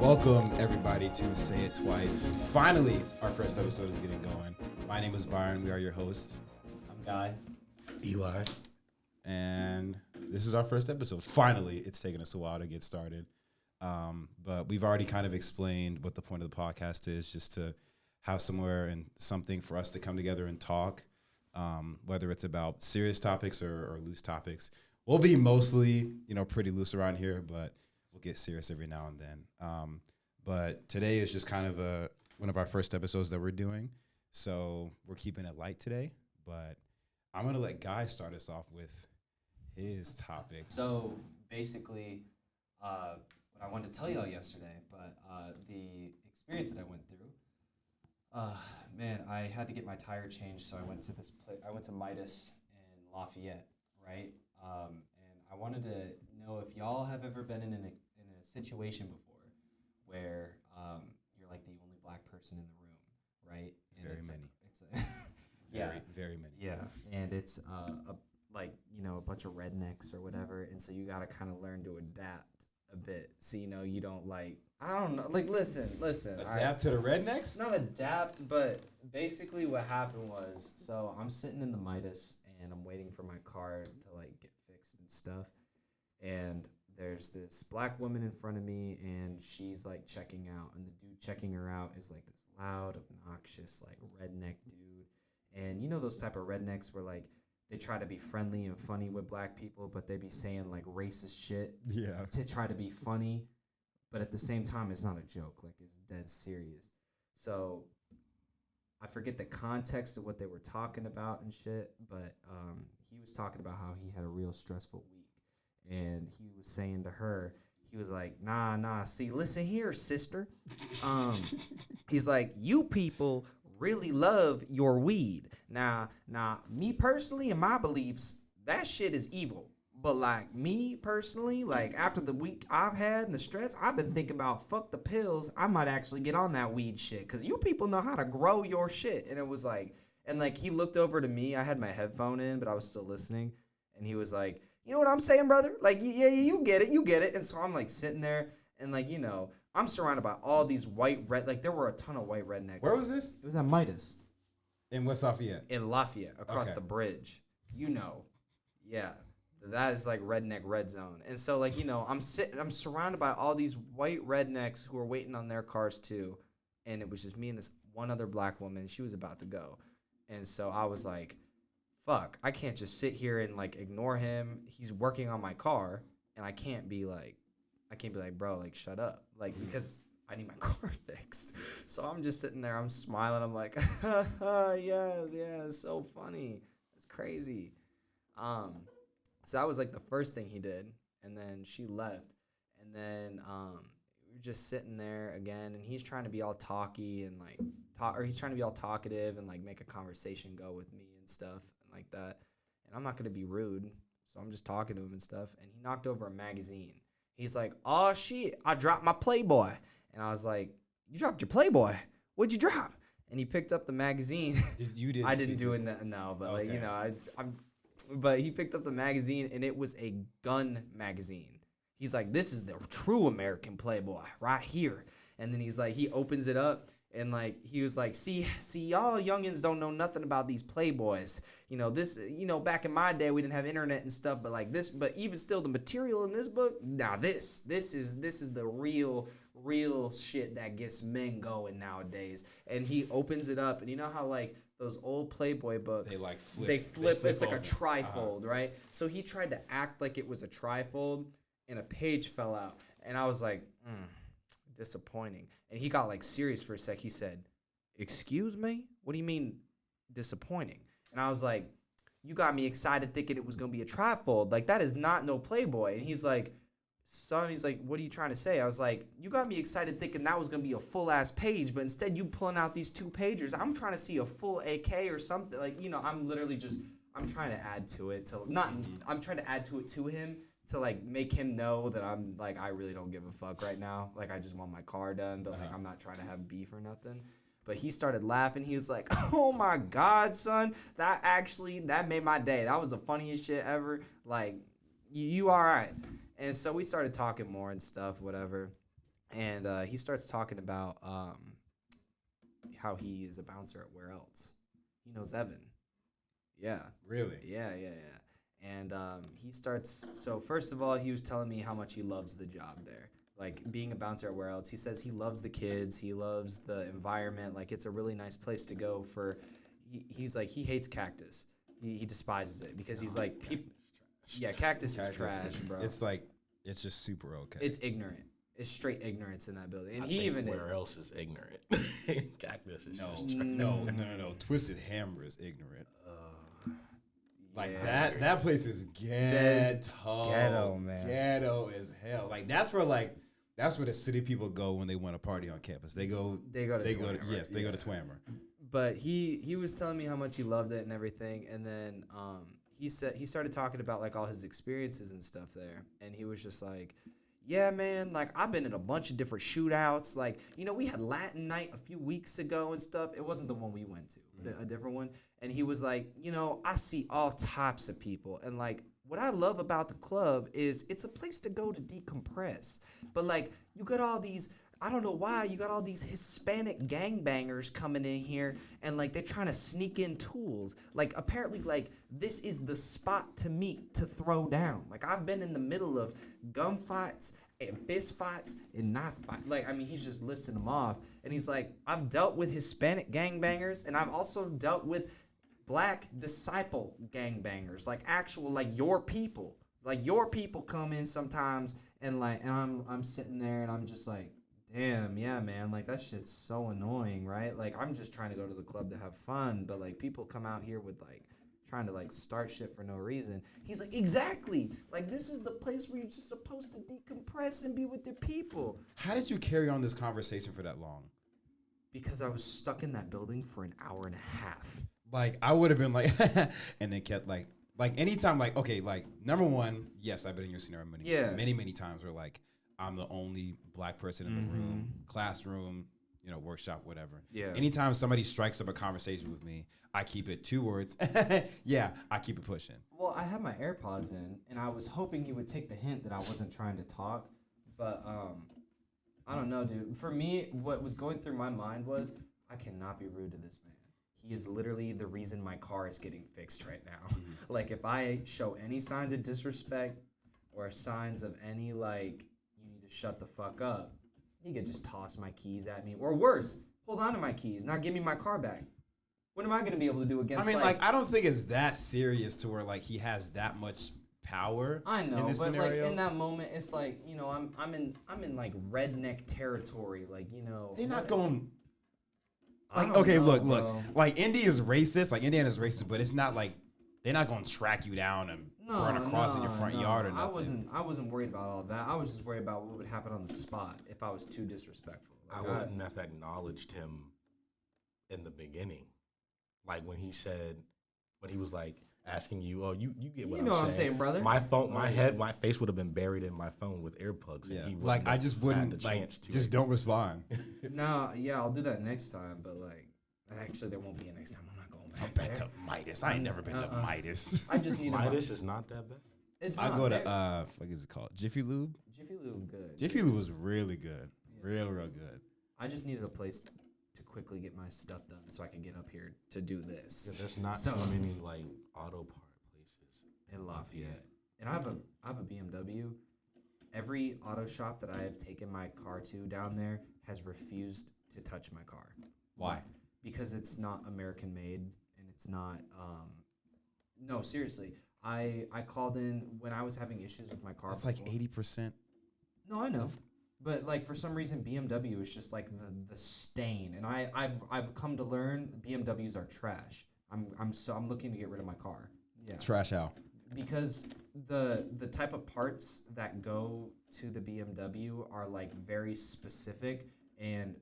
Welcome, everybody, to Say It Twice. Finally, our first episode is getting going. My name is Byron. We are your hosts. I'm Guy. Eli. And this is our first episode. Finally, it's taken us a while to get started. But we've already kind of explained what the point of the podcast is, just to have somewhere and something for us to come together and talk, whether it's about serious topics or loose topics. We'll be mostly, pretty loose around here, but we'll get serious every now and then. But today is just kind of one of our first episodes that we're doing. So we're keeping it light today, but I'm going to let Guy start us off with his topic. So basically, what I wanted to tell y'all yesterday, but the experience that I went through, man, I had to get my tire changed, so I went to this place. I went to Midas in Lafayette, right? And I wanted to know if y'all have ever been in a situation before where you're like the only black person in the room, right? And Very many. Yeah, very many. yeah, and it's a bunch of rednecks or whatever, and so you gotta kind of learn to adapt a bit. So you don't listen. Adapt to the rednecks? Not adapt, but basically what happened was, so I'm sitting in the Midas and I'm waiting for my car to get fixed and stuff, and there's this black woman in front of me, and she's checking out, and the dude checking her out is this loud, obnoxious redneck dude, and those type of rednecks where they try to be friendly and funny with black people, but they be saying racist shit to try to be funny, but at the same time it's not a joke, it's dead serious. So I forget the context of what they were talking about and shit, but he was talking about how he had a real stressful week. And he was saying to her, he was like, nah, see, listen here, sister. He's like, you people really love your weed. Now, me personally, in my beliefs, that shit is evil. But me personally, after the week I've had and the stress, I've been thinking about fuck the pills. I might actually get on that weed shit. Because you people know how to grow your shit. And it was he looked over to me. I had my headphone in, but I was still listening. And he was like, you know what I'm saying, brother? Yeah, you get it. And so I'm sitting there and I'm surrounded by all these there were a ton of white rednecks. Where was this? It was at Midas. In West Lafayette? In Lafayette, across the bridge. Yeah. That is redneck red zone. And so I'm surrounded by all these white rednecks who are waiting on their cars too. And it was just me and this one other black woman. She was about to go. And so I was like, fuck, I can't just sit here and ignore him. He's working on my car, and I can't be like, bro, shut up. Because I need my car fixed. So I'm just sitting there, I'm smiling, I'm like, yeah, it's so funny. It's crazy. So that was the first thing he did, and then she left. And then we were just sitting there again, and he's trying to be all talky and he's trying to be all talkative and make a conversation go with me and stuff. Like that, and I'm not gonna be rude, so I'm just talking to him and stuff, and he knocked over a magazine. He's like, oh shit, I dropped my Playboy. And I was like, you dropped your Playboy? What'd you drop? And he picked up the magazine. I didn't do it, no, but okay. But he picked up the magazine, and it was a gun magazine. He's like, this is the true American Playboy right here. And then he opens it up. And he was like, see, y'all youngins don't know nothing about these Playboys. Back in my day, we didn't have internet and stuff, but even still, the material in this book, now this is the real shit that gets men going nowadays. And he opens it up, and you know how those old Playboy books, they flip it's like a trifold, right? So he tried to act like it was a trifold, and a page fell out, and I was like, disappointing. And he got serious for a sec. He said, excuse me? What do you mean disappointing? And I was like, you got me excited thinking it was going to be a trifold. That is not no Playboy. And he's like, son, what are you trying to say? I was like, you got me excited thinking that was going to be a full-ass page, but instead you pulling out these 2 pagers. I'm trying to see a full AK or something. I'm literally I'm trying to add to it. I'm trying to add to it to him. To make him know that I'm I really don't give a fuck right now. I just want my car done, but I'm not trying to have beef or nothing. But he started laughing. He was like, oh my God, son, that made my day. That was the funniest shit ever. You all right? And so we started talking more and stuff, whatever. and he starts talking about how he is a bouncer at Where Else. He knows Evan. Yeah. Really? Yeah. And he starts. So first of all, he was telling me how much he loves the job there. Like being a bouncer at Where Else. He says he loves the kids. He loves the environment. Like it's a really nice place to go for. He's like he hates Cactus. He despises it because he's like Cactus is trash, bro. It's like it's just super okay. It's ignorant. It's straight ignorance in that building. And I he think even Where Else is ignorant. Cactus is just trash. No. Twisted Hammer is ignorant. Like that place is ghetto, man. Ghetto as hell. Like that's where the city people go when they want to party on campus. They go to Twammer. But he was telling me how much he loved it and everything, and then he started talking about like all his experiences and stuff there, and he was just like, yeah, man, like I've been in a bunch of different shootouts. Like, you know, we had Latin night a few weeks ago and stuff. It wasn't the one we went to, but a different one. And he was like, you know, I see all types of people. And like, what I love about the club is it's a place to go to decompress. But like, you got all these, I don't know why, you got all these Hispanic gangbangers coming in here and like they're trying to sneak in tools. Like apparently like this is the spot to meet to throw down. Like I've been in the middle of gunfights and fist fights and knife fights. Like, I mean, he's just listing them off. And he's like, I've dealt with Hispanic gangbangers and I've also dealt with Black disciple gangbangers. Like actual, like your people. Like your people come in sometimes and like, and I'm sitting there and I'm just like, damn, yeah, man, like that shit's so annoying, right? Like I'm just trying to go to the club to have fun, but like people come out here with like trying to like start shit for no reason. He's like, exactly, like this is the place where you're just supposed to decompress and be with your people. How did you carry on this conversation for that long? Because I was stuck in that building for an hour and a half. Like I would have been like, and then kept like anytime like okay, like number one, yes, I've been in your scenario many times where like I'm the only Black person in the room, classroom, you know, workshop, whatever. Yeah. Anytime somebody strikes up a conversation with me, I keep it 2 words. Yeah, I keep it pushing. Well, I had my AirPods in, and I was hoping he would take the hint that I wasn't trying to talk, but I don't know, dude. For me, what was going through my mind was I cannot be rude to this man. He is literally the reason my car is getting fixed right now. Like, if I show any signs of disrespect or signs of any, like, you need to shut the fuck up, he could just toss my keys at me. Or worse, hold on to my keys, not give me my car back. What am I going to be able to do against, I mean, like, I don't think it's that serious to where, like, he has that much power. I know, in this but scenario. like in that moment, it's like, you know, I'm in like redneck territory, like, you know. They're not going. I Like, don't okay, know, look. bro. Like, Indy is racist. Like, Indiana's racist, but it's not like they're not going to track you down and burn a cross in your front yard or nothing. I wasn't worried about all that. I was just worried about what would happen on the spot if I was too disrespectful. I wouldn't have acknowledged him in the beginning. Like when he was like asking you, oh, you get what I'm saying. You know what I'm saying, brother. My phone, my face would have been buried in my phone with earplugs. Yeah. And he Like, I just wouldn't, like, just don't respond. No, yeah, I'll do that next time, but like, actually, there won't be a next time. I'm not going back I've been to Midas. I ain't never been to Midas. I just need Midas is not that bad. It's I not. go to, what is it called? Jiffy Lube? Jiffy Lube, good. Jiffy Lube was really good. Real good. I just needed a place to quickly get my stuff done so I could get up here to do this. Yeah, there's not too many like auto part places in Lafayette. And I have a BMW. Every auto shop that I have taken my car to down there has refused to touch my car. Why? Because it's not American made and it's not no, seriously. I called in when I was having issues with my car. That's like before. 80%. No, I know. But like for some reason BMW is just like the stain. And I've come to learn BMWs are trash. I'm looking to get rid of my car. Yeah. Trash out. Because the type of parts that go to the BMW are like very specific and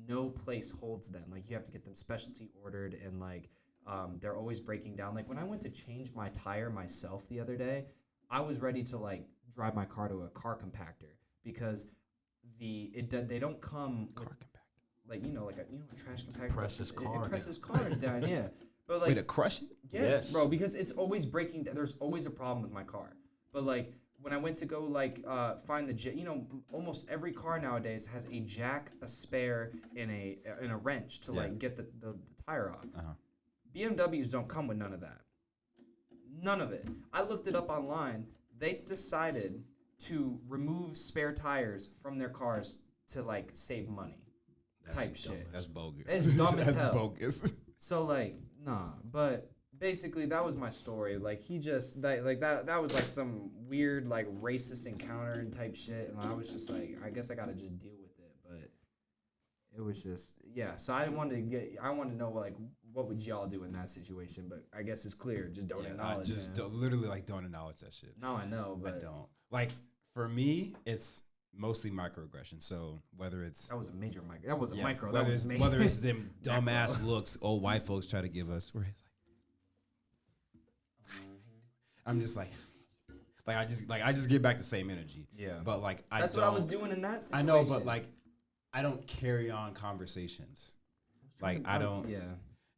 no place holds them. Like you have to get them specialty ordered and like they're always breaking down. Like when I went to change my tire myself the other day, I was ready to like drive my car to a car compactor because they don't come Car with, compactor. like like a trash compactor. Presses cars. It presses cars down, yeah. But like Wait, to crush it? yes, bro, because it's always breaking down. There's always a problem with my car. But like when I went to go like find the almost every car nowadays has a jack, a spare, and a wrench to like get the tire off. BMWs don't come with none of that. None of it. I looked it up online. They decided to remove spare tires from their cars to like save money. Type shit. That's bogus. It's dumb as hell. That's bogus. So like, nah, but basically that was my story. Like he just that was like some weird like racist encounter and type shit, and I was just like, I guess I gotta just deal with it. But it was just So I wanted to know like what would y'all do in that situation, but I guess it's clear. Just don't acknowledge it. Just literally like don't acknowledge that shit. No, I know, but I don't. Like for me, it's mostly microaggression. So whether it's that was a major micro. That was a micro. Whether That was major. whether it's them dumbass looks old white folks try to give us, where it's like, I'm just like I just get back the same energy. Yeah. But like that's what I was doing in that situation. I know, but like I don't carry on conversations. Like I don't. Yeah.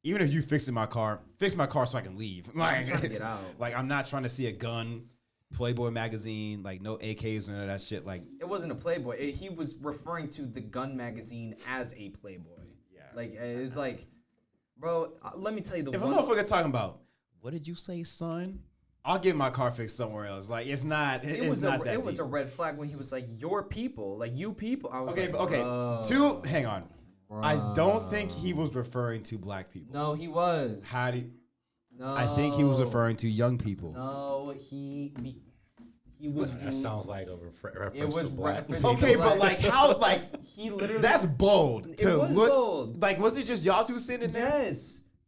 Even if you fix my car so I can leave. Like, I'm trying to get out. Like I'm not trying to see a gun, Playboy magazine, like no AKs or none of that shit. Like it wasn't a Playboy. He was referring to the gun magazine as a Playboy. Yeah. Like it was like, bro. Let me tell you if a motherfucker talking about what did you say, son? I'll get my car fixed somewhere else. Like it's not. It was a red flag when he was like your people, like you people. I was hang on. Bro. I don't think he was referring to black people. No, he was. No. I think he was referring to young people. No, he was. That sounds like a reference to black. Okay, but like how like he literally. That's bold. It was bold. Like was it just y'all two sitting there?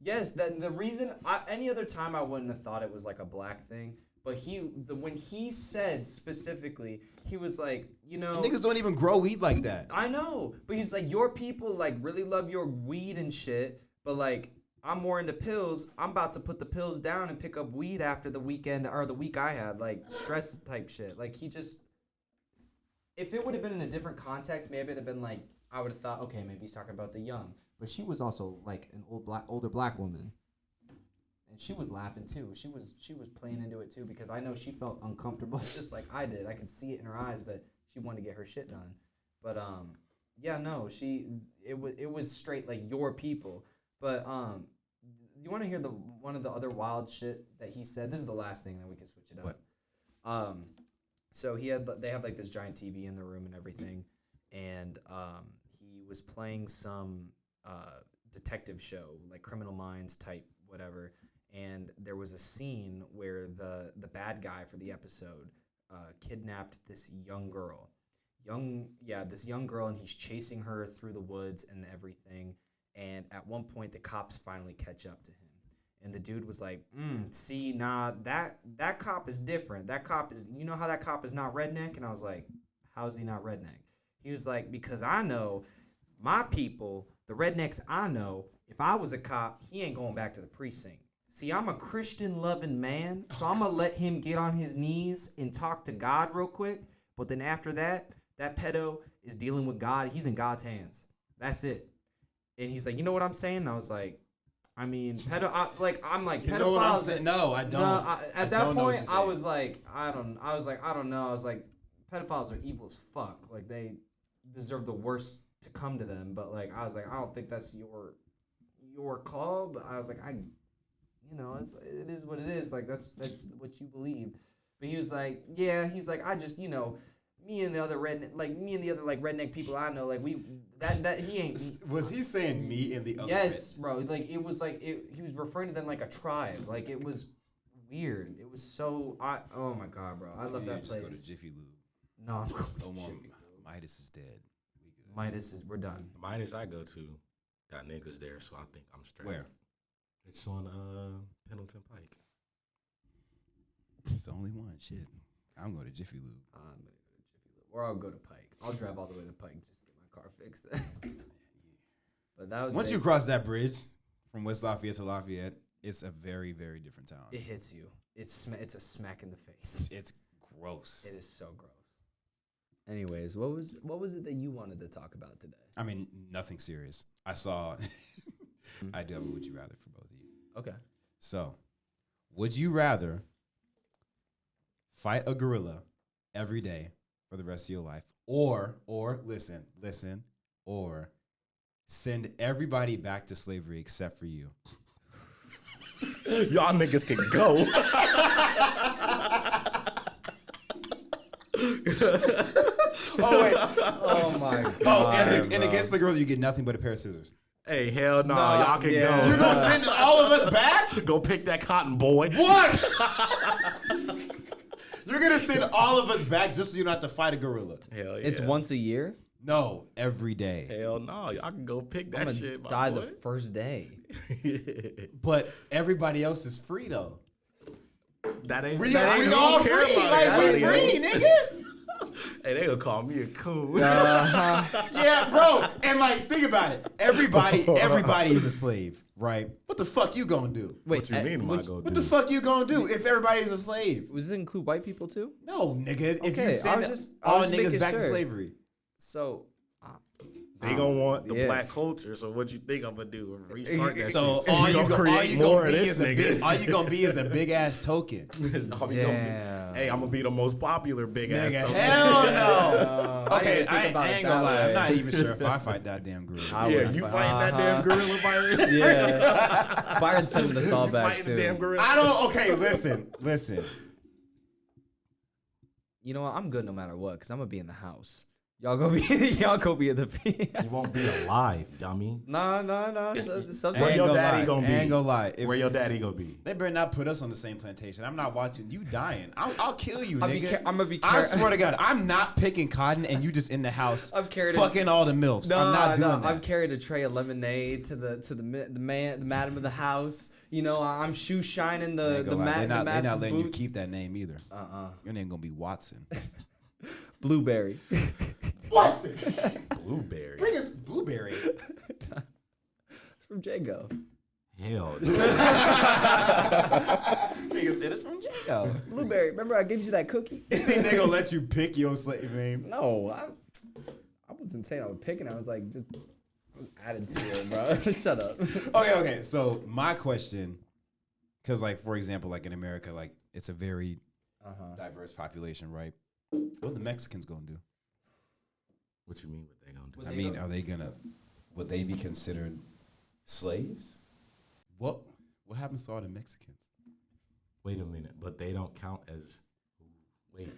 Yes. That the reason. Any other time I wouldn't have thought it was like a black thing. But when he said specifically, he was like, niggas don't even grow weed like that. I know, but he's like, your people like really love your weed and shit, but like I'm more into pills. I'm about to put the pills down and pick up weed after the weekend or the week I had, like stress type shit. Like he just, if it would have been in a different context, maybe it'd have been like I would have thought, okay, maybe he's talking about the young, but she was also like an older black woman. And she was laughing too. She was playing into it too because I know she felt uncomfortable just like I did. I could see it in her eyes, but she wanted to get her shit done. But it was straight like your people. But you want to hear one of the other wild shit that he said? This is the last thing, then we can switch it up. What? So they have like this giant TV in the room and everything, and he was playing some detective show like Criminal Minds type whatever. And there was a scene where the bad guy for the episode kidnapped this young girl. This young girl, and he's chasing her through the woods and everything. And at one point, the cops finally catch up to him. And the dude was like, that cop is different. That cop is, you know how that cop is not redneck? And I was like, how is he not redneck? He was like, because I know my people, the rednecks I know, if I was a cop, he ain't going back to the precinct. See, I'm a Christian-loving man, so I'm going to let him get on his knees and talk to God real quick. But then after that pedo is dealing with God. He's in God's hands. That's it. And he's like, you know what I'm saying? And I was like, I mean, pedophiles. You know what I'm saying? No, I don't. At that point, I was like, I don't know. I was like, pedophiles are evil as fuck. Like, they deserve the worst to come to them. But, like, I was like, I don't think that's your call. But I was like, it is what it is. Like that's what you believe. But he was like, I just, me and the other redneck people I know, like he ain't. Was he saying me and the other? Yes, bro. Like it was like he was referring to them like a tribe. Like it was weird. It was so. Oh my god, bro. I love that place. Just go to Jiffy Lube. No, I'm going to Jiffy Lube. Midas is dead. We're done. The Midas I go to got niggas there, so I think I'm straight. Where? It's on Pendleton Pike. It's the only one. Shit. I'm going to Jiffy Lube. Or I'll go to Pike. I'll drive all the way to Pike just to get my car fixed. But that was once you cross that bridge from West Lafayette to Lafayette, it's a very, very different town. It hits you. It's a smack in the face. It's gross. It is so gross. Anyways, what was it that you wanted to talk about today? I mean, nothing serious. I saw. I do have a would you rather for both of you. Okay. So, would you rather fight a gorilla every day for the rest of your life, or listen, or send everybody back to slavery except for you. Y'all niggas can go. Oh wait. Oh my god. Oh, and against the gorilla, you get nothing but a pair of scissors. Hey, hell no, Nah, y'all can yeah. go. You're gonna send all of us back? Go pick that cotton, boy. What? You're gonna send all of us back just so you don't have to fight a gorilla? Hell yeah. It's once a year. No, every day. Hell no, y'all can go pick that I'm gonna shit, my die boy. the first day. But everybody else is free though. That ain't. We that ain't all don't care free, about like we everybody free, else. nigga. Hey, they gonna call me a coon. Yeah, bro. And like, think about it. Everybody is a slave, right? What the fuck you gonna do? Wait, What you mean, am I gonna What do? the fuck you gonna do if everybody's a slave? Does it include white people too? No, nigga. If Okay, you I send was just all making niggas back to sure. slavery, So They gonna want the Yeah. black culture. So what you think I'm gonna do? Restart that so shit. all you gonna create gonna more of be this is a nigga. big, all you gonna be is a big ass token. All we gonna be- Damn. Hey, I'm gonna be the most popular big ass. Nigga, token. hell no. I Okay, didn't think I about it ain't that gonna lie. I'm way. not even sure if I fight that damn gorilla. I Yeah, would you fight- fighting that damn gorilla, Byron? Yeah. Byron sending us all You back fighting too. the damn gorilla? I don't. Okay, listen. You know what? I'm good no matter what, cause I'm gonna be in the house. Y'all go be in the. You won't be alive, dummy. Nah. I Sometimes Where ain't your gonna daddy lie. gonna be? I ain't gonna lie. If Where your daddy gonna be? they better not put us on the same plantation. I'm not watching you dying. I'll kill you, I'll be nigga. ca- I'm gonna be I care- swear to God, I'm not picking cotton and you just in the house I'm carried in- fucking all the milfs. I'm not doing that. I'm carrying a tray of lemonade to the madam of the house. You know, I'm shoe shining I ain't the gonna lie. They're not masses letting you boots. keep that name either. Your name gonna be Watson. Blueberry. Watson. Blueberry. Bring us Blueberry. It's from Jago. Hell. Nigga said it's from Jago. Blueberry. Remember I gave you that cookie? You think they gonna let you pick your slave name? No, I wasn't saying I was picking. I was like just adding to it, bro. Shut up. Okay. So my question, because like for example, like in America, like it's a very diverse population, right? What the Mexicans gonna do? What you mean? What they gonna do? I mean, would they be considered slaves? What happens to all the Mexicans? Wait a minute, but they don't count as. Wait,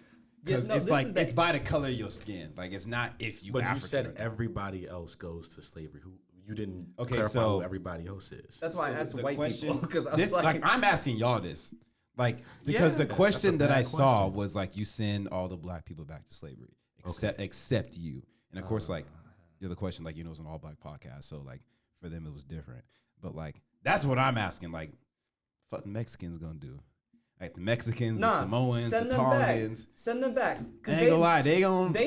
Because Yeah, no, it's this like is the- it's by the color of your skin. Like it's not if you. but African you said or not. everybody else goes to slavery. Who you didn't Okay, clarify so- who everybody else is. That's why I asked The white question- people because I was this, like, I'm asking y'all this, like because Yeah, the that's a question that bad I saw question. was like you send all the black people back to slavery except you, and of course like the other question like it's an all black podcast, so like for them it was different, but like that's what I'm asking, like fuck the Mexicans gonna do, like the Mexicans, the Samoans, the send them back. Tongans. Send them back. 'Cause I ain't gonna lie, they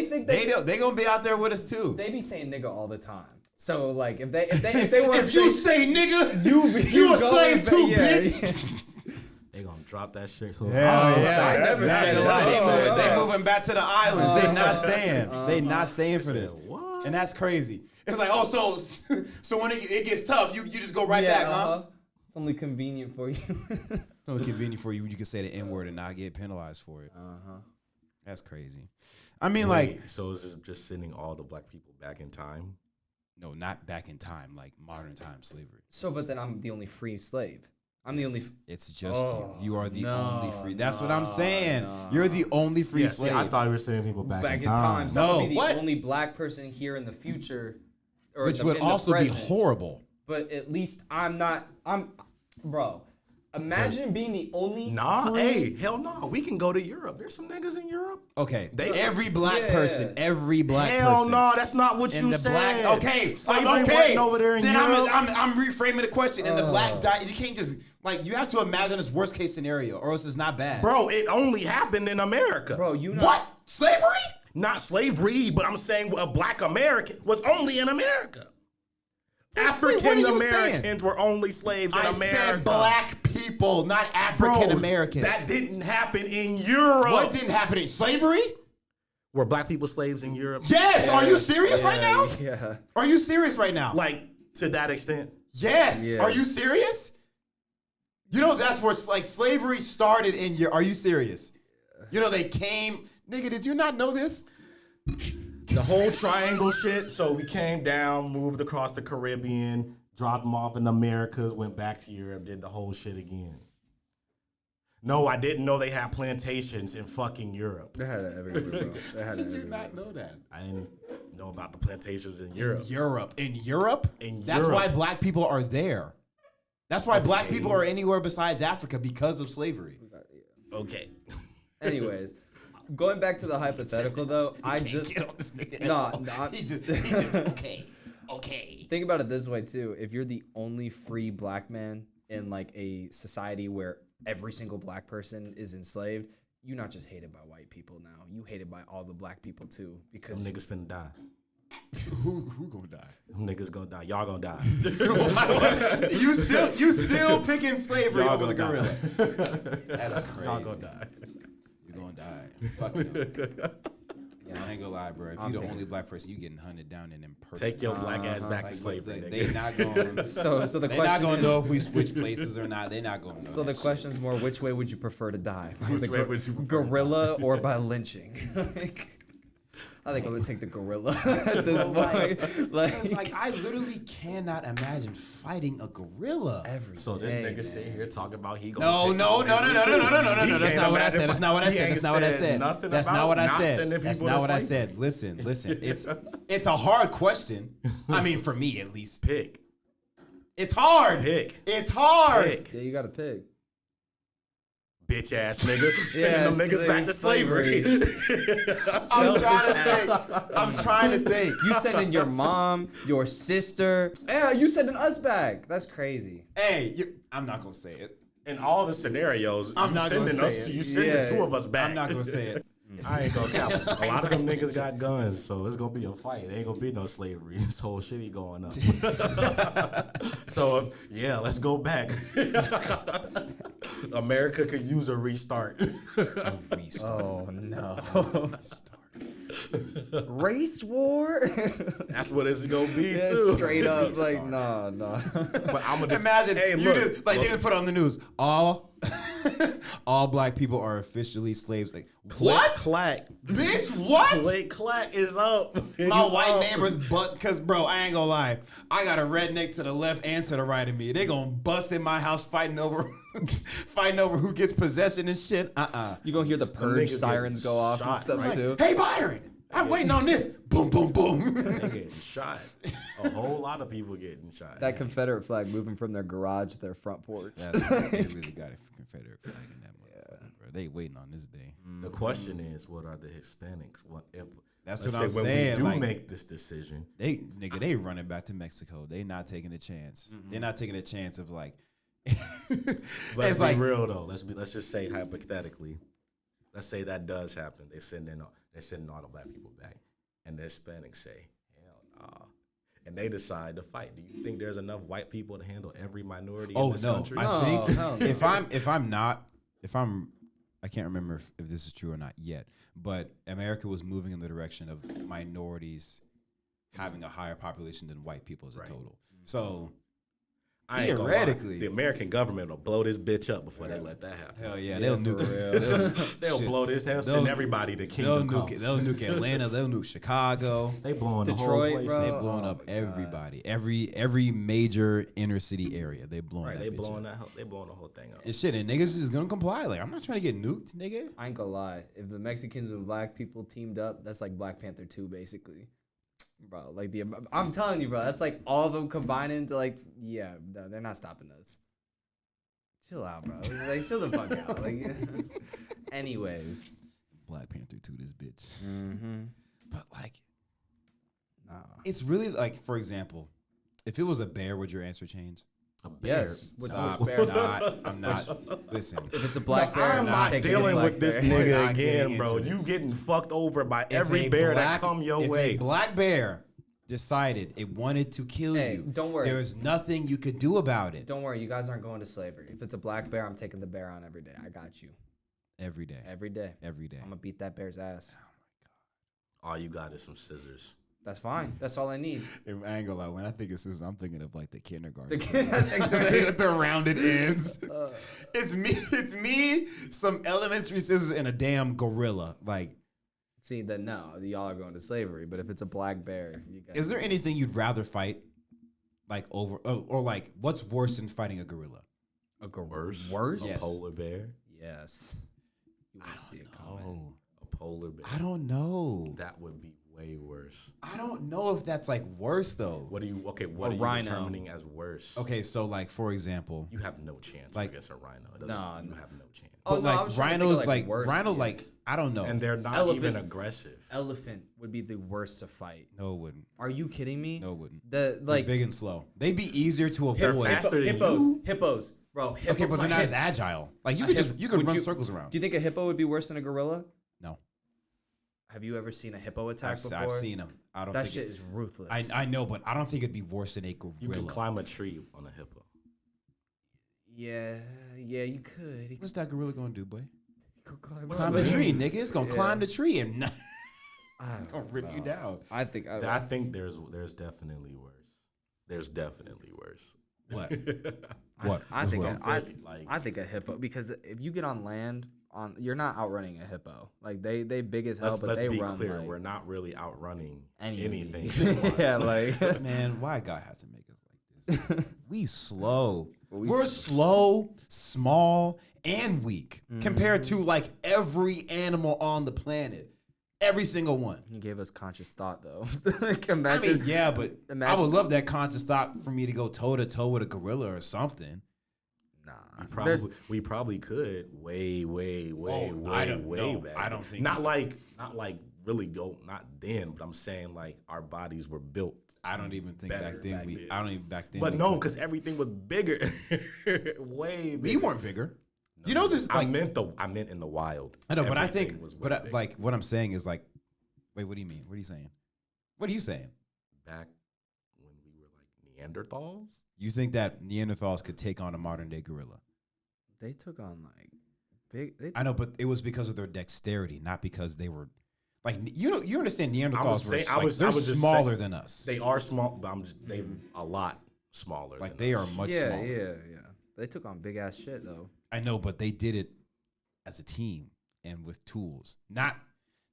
think they gonna be out there with us too. they be saying nigga all the time. So like if they want to If you say nigga, you a go slave back- too, yeah, bitch. yeah. They gonna drop that shit. So Hell yeah. I never said They that. moving- They moving back to the islands. They not staying. They not staying for Said, this. what? And that's crazy. It's like, oh, so when it gets tough, you just go right Yeah, back, huh? It's only convenient for you. It's only convenient for you. You can say the N word and not get penalized for it. That's crazy. I mean, like, Wait, so is this just sending all the black people back in time? no, not back in time, like modern time slavery. So, but then I'm the only free slave. I'm the only. It's just you. You are the no, only free. That's what I'm no, saying. no. You're the only free Yeah, see, slave. I thought we were sending people back in time. So I'm No, gonna be the what? only black person here in the future, or which in the, would in the also be present. horrible. But at least I'm not. Bro. Imagine being the only. Nah, free- hey, hell no. We can go to Europe. There's some niggas in Europe. Okay, They- every black Yeah. person, every black Hell person. no, that's not what In you the said. black, okay, Slavery okay. wasn't over there in then Europe. I'm reframing the question. In the black diet, you can't just like you have to imagine this worst case scenario, or else it's not bad. Bro, it only happened in America. Bro, you know. What slavery? Not slavery, but I'm saying a black American was only in America. African what are you Americans saying? were only slaves in I America. said black people, not Bro, African Americans. that didn't happen in Europe. What didn't happen in slavery? Were black people slaves in Europe? Yes. Are you serious right now? Yeah. Are you serious right now? Like, to that extent? Yes. Yeah. Are you serious? You know that's where like slavery started in your. Are you serious? You know they came. Nigga, did you not know this? The whole triangle shit. So we came down, moved across the Caribbean, dropped them off in the Americas, went back to Europe, did the whole shit again. No, I didn't know they had plantations in fucking Europe. They had it everywhere, bro. They had it Did you everywhere. not know that? I didn't know about the plantations in Europe. In Europe? In That's Europe. why black people are there. That's why black Okay. people are anywhere besides Africa because of slavery. Okay. Anyways, going back to the hypothetical though, I just Get on this nigga. no. He just okay. Think about it this way too. If you're the only free black man in like a society where every single black person is enslaved, you're not just hated by white people now. You hated by all the black people too. Them Because niggas finna die. Who gonna die? Them niggas gonna die. Y'all gonna die. you still picking slavery Y'all over the gonna gorilla. die. That's crazy. Y'all gonna die. You're gonna die. Fuck no. Yeah, I ain't gonna lie, bro. If I'm you're the thinking- only black person, you getting hunted down and in person. Take your black ass back Like, to slavery, they nigga. not going. so the They're not question gonna is, know if we switch places or not. They're not gonna know. so the that shit. question's more, which way would you prefer to die? By Which the way would you prefer to gorilla or by lynching? I think I'm gonna take the gorilla at this point. It's like I literally cannot imagine fighting a gorilla. every So this day, nigga sitting man. here talking about he gonna No, pick no. slavery That's too. not what I He said. ain't That's not what I he said. ain't That's not what I said. Nothing That's about not what I not said. sending That's people not to what I slavery. said. Listen. It's a hard question. I mean, for me at least. Pick. It's hard. Pick. It's hard. Pick. Yeah, you got to pick. Bitch ass nigga. Sending Yeah, them niggas back to slavery. I'm trying to think. You sending your mom, your sister, yeah, you sending us back. That's crazy. Hey, I'm not gonna say it. In all the scenarios, I'm you not gonna sending us say to it. you sending Yeah. the two of us back. I'm not gonna say it. I ain't gonna count. A lot of them niggas got guns, so it's gonna be a fight. It ain't gonna be no slavery. This whole shitty going up. So yeah, let's go back. America could use a restart. Restart. Oh no. Race war? That's what it's gonna be Yeah, too. straight up, Restart. like no. But I'm gonna Imagine hey, you look, just, like look, they just put on the news all black people are officially slaves. Like click, what? clack. Bitch, what? Click clack is up. My You white up. neighbors bust, cause bro, I ain't gonna lie. I got a redneck to the left and to the right of me. They gonna bust in my house fighting over who gets possession and shit. You gonna hear the purge niggas sirens getting go off and shot, stuff right? too. Hey Byron, I'm waiting on this. Boom, boom, boom. They getting shot. A whole lot of people getting shot. That Confederate flag moving from their garage to their front porch. They really got a Confederate flag in that motherfucker, bro. They waiting on this day. The question is, what are the Hispanics? What if? That's let's what I'm say when saying, we do like- make this decision, They running back to Mexico. They not taking a chance. They're not taking a chance of like. let's it's be like real though. Let's just say hypothetically, let's say that does happen. They're sending all the black people back, and the Hispanics say, hell nah, and they decide to fight. Do you think there's enough white people to handle every minority in this country? No, I think hell no. I can't remember if this is true or not yet, but America was moving in the direction of minorities having a higher population than white people as a Right. total. So I ain't gonna lie. theoretically- The American government will blow this bitch up before they let that happen. hell yeah, Yeah, they'll for nuke real. They'll shit. blow this. They'll send everybody to They'll Kingdom Come. nuke it. They'll nuke Atlanta. They'll nuke Chicago. They blowing the whole Detroit, place bro. They up. blowing Oh up my God. everybody. Every major inner city area. They blowing Right, that they bitch blowing up. they blowing the whole thing up. And shit, and niggas is gonna comply. Like, I'm not trying to get nuked, nigga. I ain't gonna lie. If the Mexicans and black people teamed up, that's like Black Panther 2, basically. Bro, like I'm telling you, bro, that's like all of them combining to like, yeah, no, they're not stopping us. Chill out, bro. Like, chill the fuck out. Like, anyways. Black Panther 2, this bitch. Mm-hmm. But like, Nah. it's really like, for example, if it was a bear, would your answer change? A bear. Yes. With Stop. those bear. I'm not. Listen. If it's a black bear, I'm not taking dealing the with black this bear. We're nigga not getting again, bro. into You this. getting fucked over by If every a bear black- that come your if way. a black bear decided it wanted to kill Hey, you, don't worry. There's nothing you could do about it. Don't worry, you guys aren't going to slavery. If it's a black bear, I'm taking the bear on every day. I got you. Every day. Every day. Every day. I'm gonna beat that bear's ass. All you got is some scissors. That's fine. That's all I need. I ain't gonna lie. When I think of scissors, I'm thinking of like the kindergarten. That's exactly. the rounded ends. It's me, some elementary scissors and a damn gorilla. Like, See, then no, y'all are going to slavery. But if it's a black bear, you guys. Is there anything you'd rather fight, like over, or like what's worse than fighting a gorilla? a gorilla? Worse? Worse? A Yes. polar bear? Yes. You want to see it coming. Oh, A polar bear. I don't know. That would be way worse. I don't know if that's like worse though. What are you A are you rhino. determining as worse? Okay, so like for example, You have no chance Like- against a rhino. It doesn't- Nah, you nah. have no chance. Oh, but no, I like was trying to think of, rhinos, like worse, rhino, yeah. like I don't know. And they're not even Elephants- aggressive. Elephant would be the worst to fight. No, it wouldn't. Are you kidding me? No, it wouldn't. The Like like big and slow. They'd be easier to They're avoid. faster than hippos, you. hippos, bro. Okay, but they're not as agile. Like you could just you could would run you- circles around. Do you think a hippo would be worse than a gorilla? No, Have you ever seen a hippo attack before? I've seen them. I don't That think shit it, is ruthless. I know, but I don't think it'd be worse than a gorilla. You can climb a tree on a hippo. Yeah, you could. What's that gorilla gonna do, boy? could climb Climb the tree, nigga. It's gonna Yeah. climb the tree and I don't gonna rip you know. down. I think I think there's definitely worse. There's definitely worse. What? I What? think What? I think a hippo, because if you get on land, you're not outrunning a hippo. Like they big as hell, but Let's they be run clear. like We're not really outrunning anything. anything. yeah, like Man, why God have to make us like this? We slow. Well, we We're slow, small, and weak compared to like every animal on the planet. Every single one. he gave us conscious thought though. Like, I imagine, mean, yeah, but I imagine- would love that conscious thought for me to go toe to toe with a gorilla or something. nah. We probably could way Oh, I don't know. back. I don't think not we like really go not then, but I'm saying like our bodies were built. I don't even think Better back then back then. I don't even back then. But we no, could. because everything was bigger, way bigger. we weren't bigger. You know this I like meant in the wild. I know, but I Everything think was way but I, bigger. like what I'm saying is like wait, what do you mean? What are you saying? What are you saying? Back when we were like Neanderthals. You think that Neanderthals could take on a modern day gorilla? They took on like big. They I know, but it was because of their dexterity, not because they were like you know. You understand Neanderthals saying- were like, they're just smaller saying- than us. They are small, but they a lot smaller. Like than they us. are much yeah, smaller. yeah. They took on big ass shit though. I know, but they did it as a team and with tools, not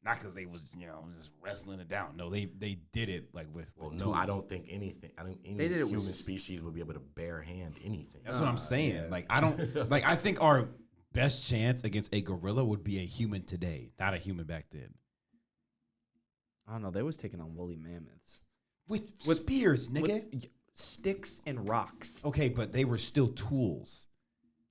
because they was just wrestling it down. No, they did it like with. Well, with no, tools. I don't think anything. I don't. Any They did it human with species would be able to bare hand anything. That's what I'm saying. yeah. Like I don't like. I think our best chance against a gorilla would be a human today, not a human back then. I don't know. They was taking on woolly mammoths With spears, nigga. with sticks and rocks. Okay, but they were still tools.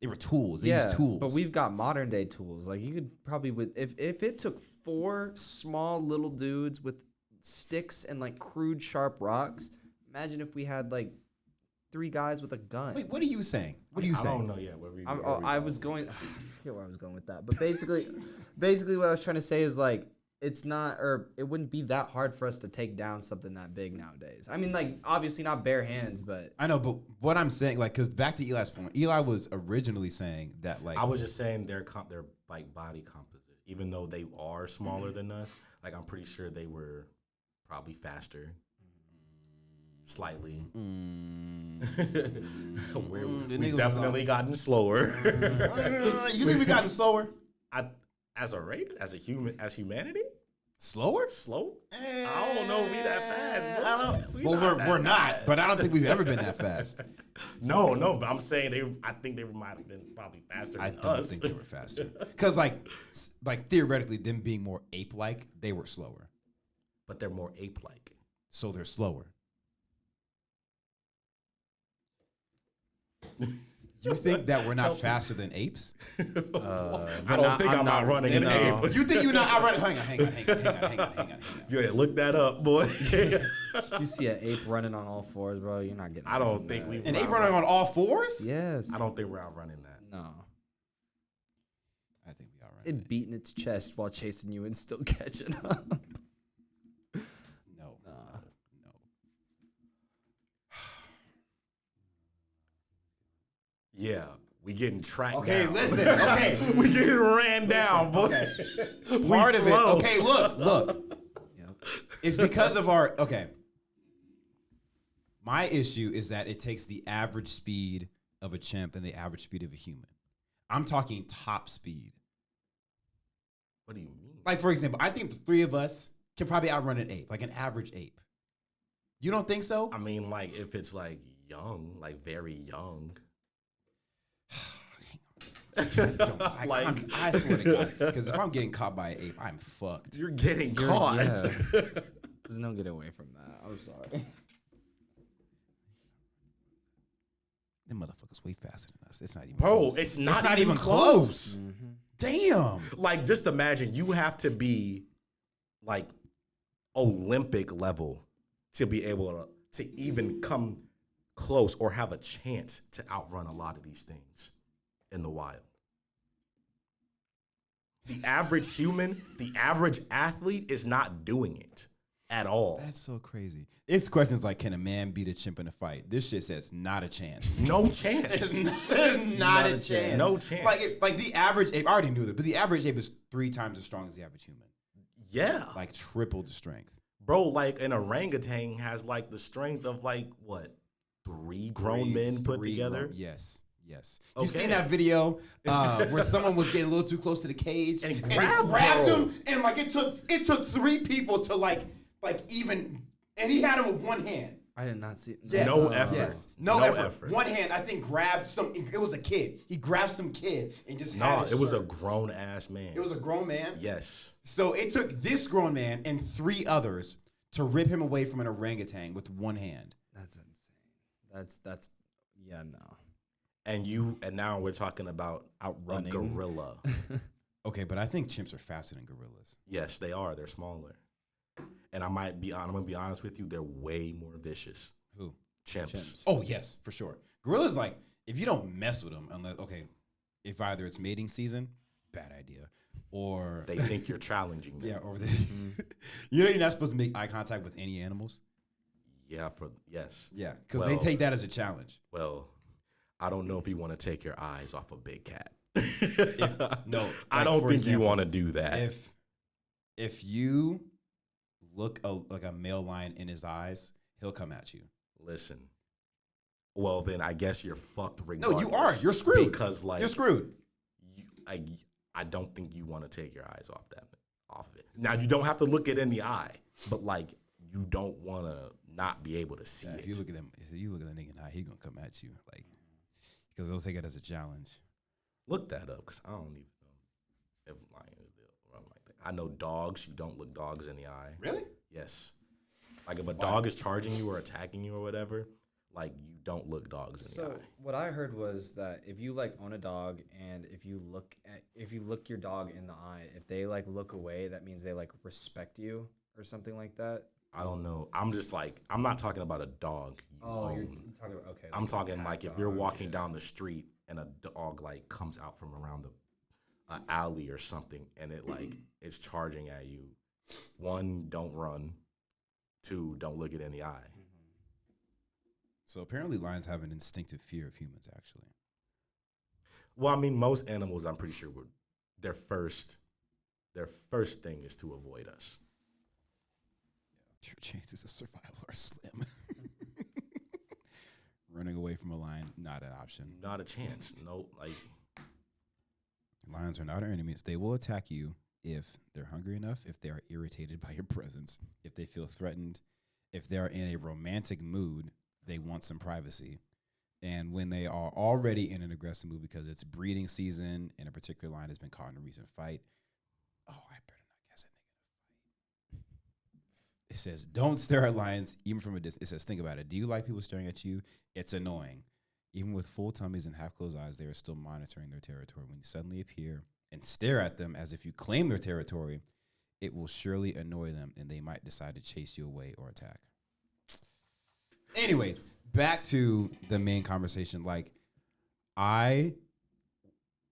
They were tools. They used tools. but we've got modern day tools. Like you could probably if it took 4 small little dudes with sticks and like crude sharp rocks. Imagine if we had like 3 guys with a gun. Wait, what are you saying? What are you I saying? don't know. Yeah, where we. I was going. I forget where I was going with that, but basically what I was trying to say is like it's not, or it wouldn't be that hard for us to take down something that big nowadays. I mean, like obviously not bare hands, but I know, but what I'm saying, like, because back to Eli's point, Eli was originally saying that, like, I was just saying their like body composition, even though they are smaller than us. Like I'm pretty sure they were probably faster, slightly. the we niggas definitely gotten slower. you think we gotten slower? As a race, as humanity, Slower? slow. I don't know if we that fast. Bro. I don't. We Well, not we're that not, fast. but I don't think we've ever been that fast. No, but I'm saying I think they might have been probably faster I than don't us. think they were faster. Because, like theoretically, them being more ape-like, they were slower. But they're more ape-like. So they're slower. You think that we're not faster than apes? I don't think I'm not outrunning an no. ape. You think you're not outrunning? Hang on. Yeah, look that up, boy. you see an ape running on all 4s, bro. You're not getting. I don't think we. An ape running on all 4s? Yes. I don't think we're outrunning that. No. I think we outrun It beating its chest while chasing you and still catching up. No. Nah. No. Yeah, we getting tracked. Okay, down. listen. Okay. we getting ran down, boy. Okay. Part of it. slow. Okay, look. Yep. It's because of our. Okay. My issue is that it takes the average speed of a chimp and the average speed of a human. I'm talking top speed. What do you mean? Like, for example, I think the three of us can probably outrun an ape, like an average ape. You don't think so? I mean, like, if it's like young, like very young. I swear to God, because if I'm getting caught by an ape, I'm fucked. You're getting caught. Yeah. There's no getting away from that. I'm sorry. Them motherfuckers way faster than us. It's not even Bro, close. it's not even close. Damn. Like, just imagine you have to be like Olympic level to be able to even come close or have a chance to outrun a lot of these things in the wild. The average human, the average athlete is not doing it at all. That's so crazy. It's questions like, can a man beat a chimp in a fight? This shit says not a chance. No chance. There's not a chance. No chance. Like the average ape, I already knew that, but the average ape is 3 times as strong as the average human. Yeah. Like triple the strength. Bro, like an orangutan has like the strength of like what? 3 grown men put together? Yes. You Okay. seen that video where someone was getting a little too close to the cage And he grabbed grabbed him, and like it took 3 people to like even, and he had him with one hand. I did not see. Yes. No effort. Yes. No effort. One hand, I think, grabbed some. It was a kid. He grabbed some kid and just. Nah, had it was a shirt. grown ass man. It was a grown man. Yes. So it took this grown man and 3 others to rip him away from an orangutan with one hand. That's insane. That's yeah, no. And now we're talking about Outrunning. a gorilla. Okay, but I think chimps are faster than gorillas. Yes, they are. They're smaller. And I'm gonna be honest with you, they're way more vicious. Who? Chimps. Oh yes, for sure. Gorillas, like, if you don't mess with them, unless if either it's mating season, bad idea, or They think you're challenging them. yeah, or you're not supposed to make eye contact with any animals. Yeah, yes. Yeah, because they Well- take that as a challenge. Well, I don't know if you want to take your eyes off a big cat. No, I like, don't for think example, you want to do that. If you look like a male lion in his eyes, he'll come at you. Listen. Well, then I guess you're fucked No, regardless. you are. You're screwed. Because like You're screwed. I don't think you want to take your eyes off of it. Now you don't have to look it in the eye, but like you don't want to not be able to see Yeah, it. if you look at them, if you look at the nigga in the eye, he gonna come at you, like, because they'll take it as a challenge. Look that up because I don't even know if lions run like that. I know dogs. You don't look dogs in the eye. Really? Yes. Like if a dog is charging you or attacking you or whatever, like you don't look dogs in the So eye. what I heard was that if you like own a dog and if you look your dog in the eye, if they like look away, that means they like respect you or something like that. I don't know. I'm just like I'm not talking about a dog. You Oh, you're own. talking about okay. I'm talking attack like if dog, you're walking yeah. down the street and a dog like comes out from around the alley or something and it like it's charging at you. 1, don't run. 2, don't look it in the eye. So apparently, lions have an instinctive fear of humans. Actually, Well, I mean, most animals, I'm pretty sure, their first thing is to avoid us. your chances of survival are slim. Running away from a lion, not an option. Not a chance. No, like Lions are not our enemies. They will attack you if they're hungry enough, if they are irritated by your presence, if they feel threatened, if they're in a romantic mood, they want some privacy. And when they are already in an aggressive mood because it's breeding season and a particular lion has been caught in a recent fight, oh, I better not guess that nigga in a fight. It says, don't stare at lions even from a distance. It says, think about it. Do you like people staring at you? It's annoying. Even with full tummies and half-closed eyes, they are still monitoring their territory. When you suddenly appear and stare at them as if you claim their territory, it will surely annoy them, and they might decide to chase you away or attack. Anyways, back to the main conversation. Like, I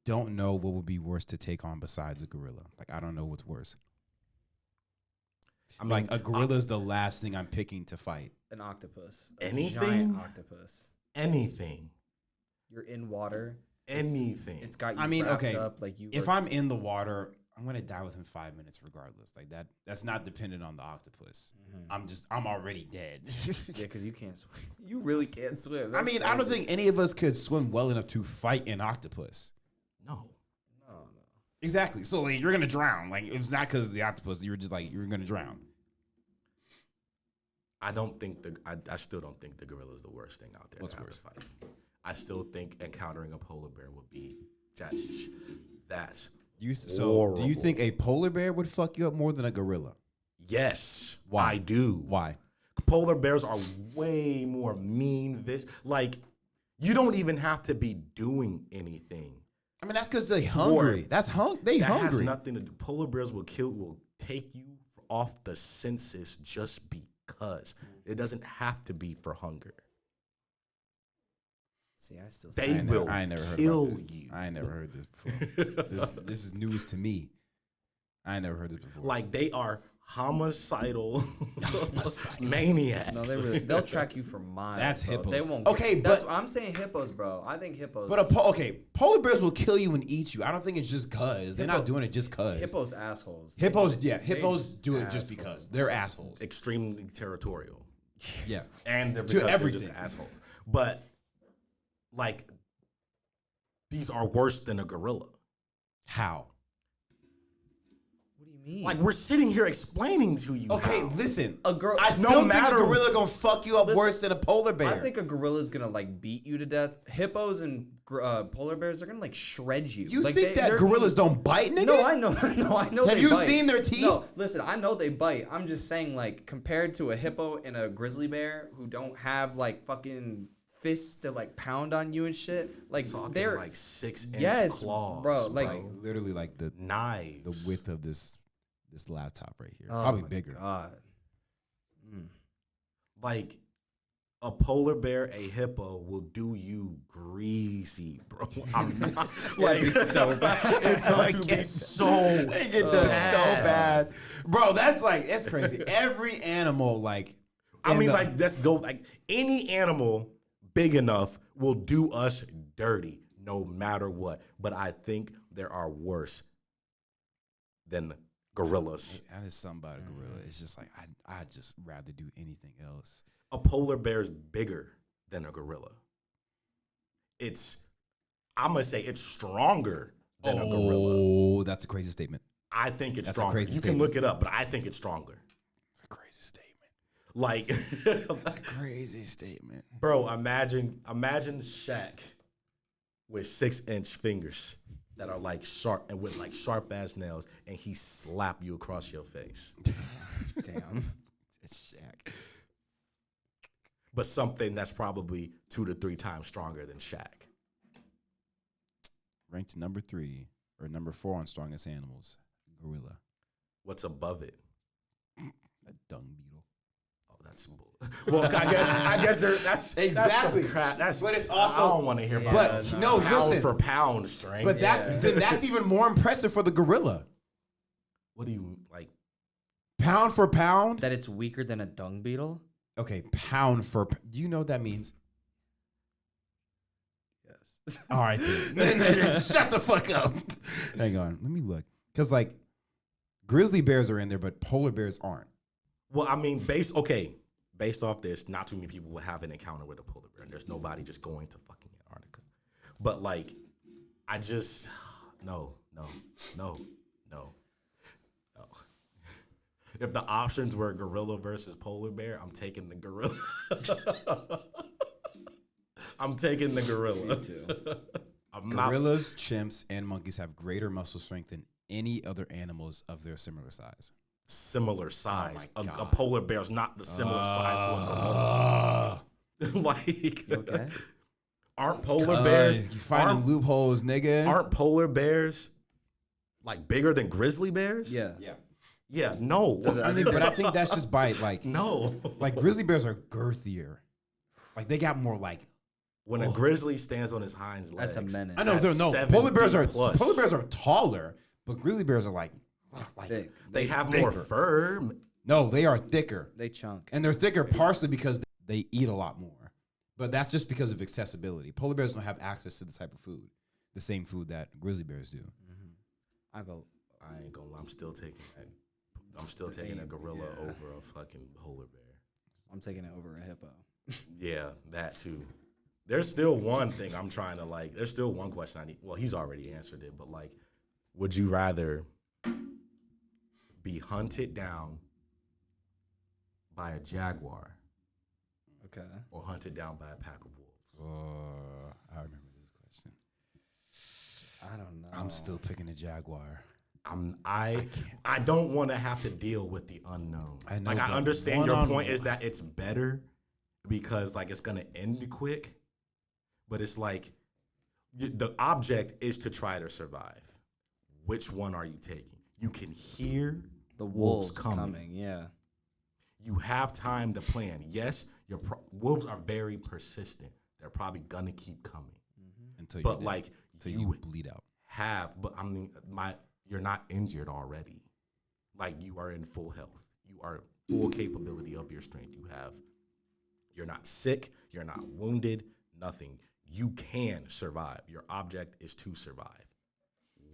don't know what would be worse to take on besides a gorilla. Like, I don't know what's worse. I mean, Like, a gorilla is the last thing I'm picking to fight. An octopus. A Anything? giant octopus. anything, You're in water. anything. It's got you I mean, wrapped okay, up like you. If were- I'm in the water, I'm gonna die within 5 minutes regardless. Like that's not dependent on the octopus. I'm already dead. yeah, because you can't swim. You really can't swim. I That's mean, I don't crazy. think any of us could swim well enough to fight an octopus. No, No. Exactly. So like you're gonna drown. Like it's not because of the octopus. You're just like you're gonna drown. I don't think I still don't think the gorilla is the worst thing out there. What's to have worse? to fight. I still think encountering a polar bear would be that's Do you horrible. think a polar bear would fuck you up more than a gorilla? Yes, Why? I do. Why? Polar bears are way more mean. Like you don't even have to be doing anything. I mean that's because they It's hungry. war. That's they That has hungry. nothing to do. Polar bears will take you off the census just because. It doesn't have to be for hunger. See, I still They say will I ain't never heard kill about this. you. I ain't never heard this before. this is news to me. I ain't never heard this before. Like they are homicidal maniacs. no, they'll track you for miles. That's bro. hippos. They won't. Okay, that's but- I'm saying hippos, bro. I think hippos. But polar bears will kill you and eat you. I don't think it's just cause. They're not doing it just cause. hippos assholes. Hippos They hippos do it just assholes. because. They're assholes. Extremely territorial. Yeah. And they're To because they're just everything. assholes. But like these are worse than a gorilla. How? What do you mean? Like we're sitting here explaining to you. Okay, how. listen. a girl. I still think matter- a gorilla gonna fuck you up Listen, worse than a polar bear. I think a gorilla's gonna like beat you to death. Hippos and polar bears are gonna like shred you. you like, think that they're- gorillas don't bite, nigga? No, I know. No, I know. Have they you bite. seen their teeth? No, listen. I know they bite. I'm just saying, like, compared to a hippo and a grizzly bear who don't have like fucking fists to like pound on you and shit, like Talking they're like 6-inch yes, claws, bro. Like, Like literally like the knives. width of this laptop right here. oh Probably my bigger. God. Like a polar bear, a hippo will do you greasy, bro. I'm not like so bad. It's going to be so They get done so bad. bad. Bro, that's crazy. Every animal, like I in mean, the- like let's go. Like any animal big enough will do us dirty, no matter what. But I think there are worse than gorillas. that is something about a gorilla. It's just like I'd just rather do anything else. A polar bear is bigger than a gorilla. I'm gonna say it's stronger than a gorilla. Oh, that's a crazy statement. I think it's That's a stronger. You crazy can statement. look it up, but I think it's stronger. That's a crazy statement. Like, That's a crazy statement. bro, imagine Shaq with 6-inch fingers that are like sharp and with like sharp ass nails, and he slap you across your face. Damn. It's Shaq. But something that's probably 2 to 3 times stronger than Shaq. Ranked number 3 or number 4 on strongest animals. Gorilla. What's above it? A dung beetle. Oh, that's bull. Well, I guess that's Exactly. That's some crap. But it's I also- don't want to hear about But that. no, Pound listen. for pound strength. But that's even more impressive for the gorilla. What do you like? Pound for pound. That it's weaker than a dung beetle. Okay, pound for. Do you know what that means? Yes. All right, then. Shut the fuck up. Hang on, let me look. Because like, grizzly bears are in there, but polar bears aren't. Well, I mean, based off this, not too many people will have an encounter with a polar bear, and there's nobody just going to fucking Antarctica. But like, I just no. If the options were gorilla versus polar bear, I'm taking the gorilla. I'm taking the gorilla. Me too. I'm not. Gorillas, chimps, and monkeys have greater muscle strength than any other animals of their similar size. Similar size. Oh my A God. polar bear's not the similar size to a gorilla. Like, Okay. aren't polar bears? You finding aren't, loopholes, nigga. aren't polar bears like bigger than grizzly bears? Yeah. Yeah. Yeah. No. But I think that's just by like No. like grizzly bears are girthier. Like they got more like. When a grizzly stands on his hind legs, That's a menace. I know That's no. 7 Polar bears feet are plus. polar bears are taller, but grizzly bears are like Thick. they have more bigger. fur. no, they are thicker. They chunk. And they're thicker partially because they eat a lot more. But that's just because of accessibility. Polar bears don't have access to the type of food, the same food that grizzly bears do. I go. I ain't gonna lie. I'm still taking a gorilla over a fucking polar bear. I'm taking it over a hippo. Yeah, that too. There's still one thing I'm trying to like. There's still one question I need. Well, he's already answered it, but like, Would you rather be hunted down by a jaguar Okay. or hunted down by a pack of wolves? I remember this question. I don't know. I'm still picking a jaguar. I don't want to have to deal with the unknown. I know, like I but understand your point is one-on-one. that it's better because like it's gonna end quick, but it's like the object is to try to survive. Which one are you taking? You can hear The wolves wolves coming. coming. Yeah. You have time to plan. Yes, wolves are very persistent. They're probably gonna keep coming. Until But like until you bleed out. but I mean, you're not injured already. Like you are in full health. You are full capability of your strength. You're not sick. You're not wounded. Nothing. You can survive. Your object is to survive.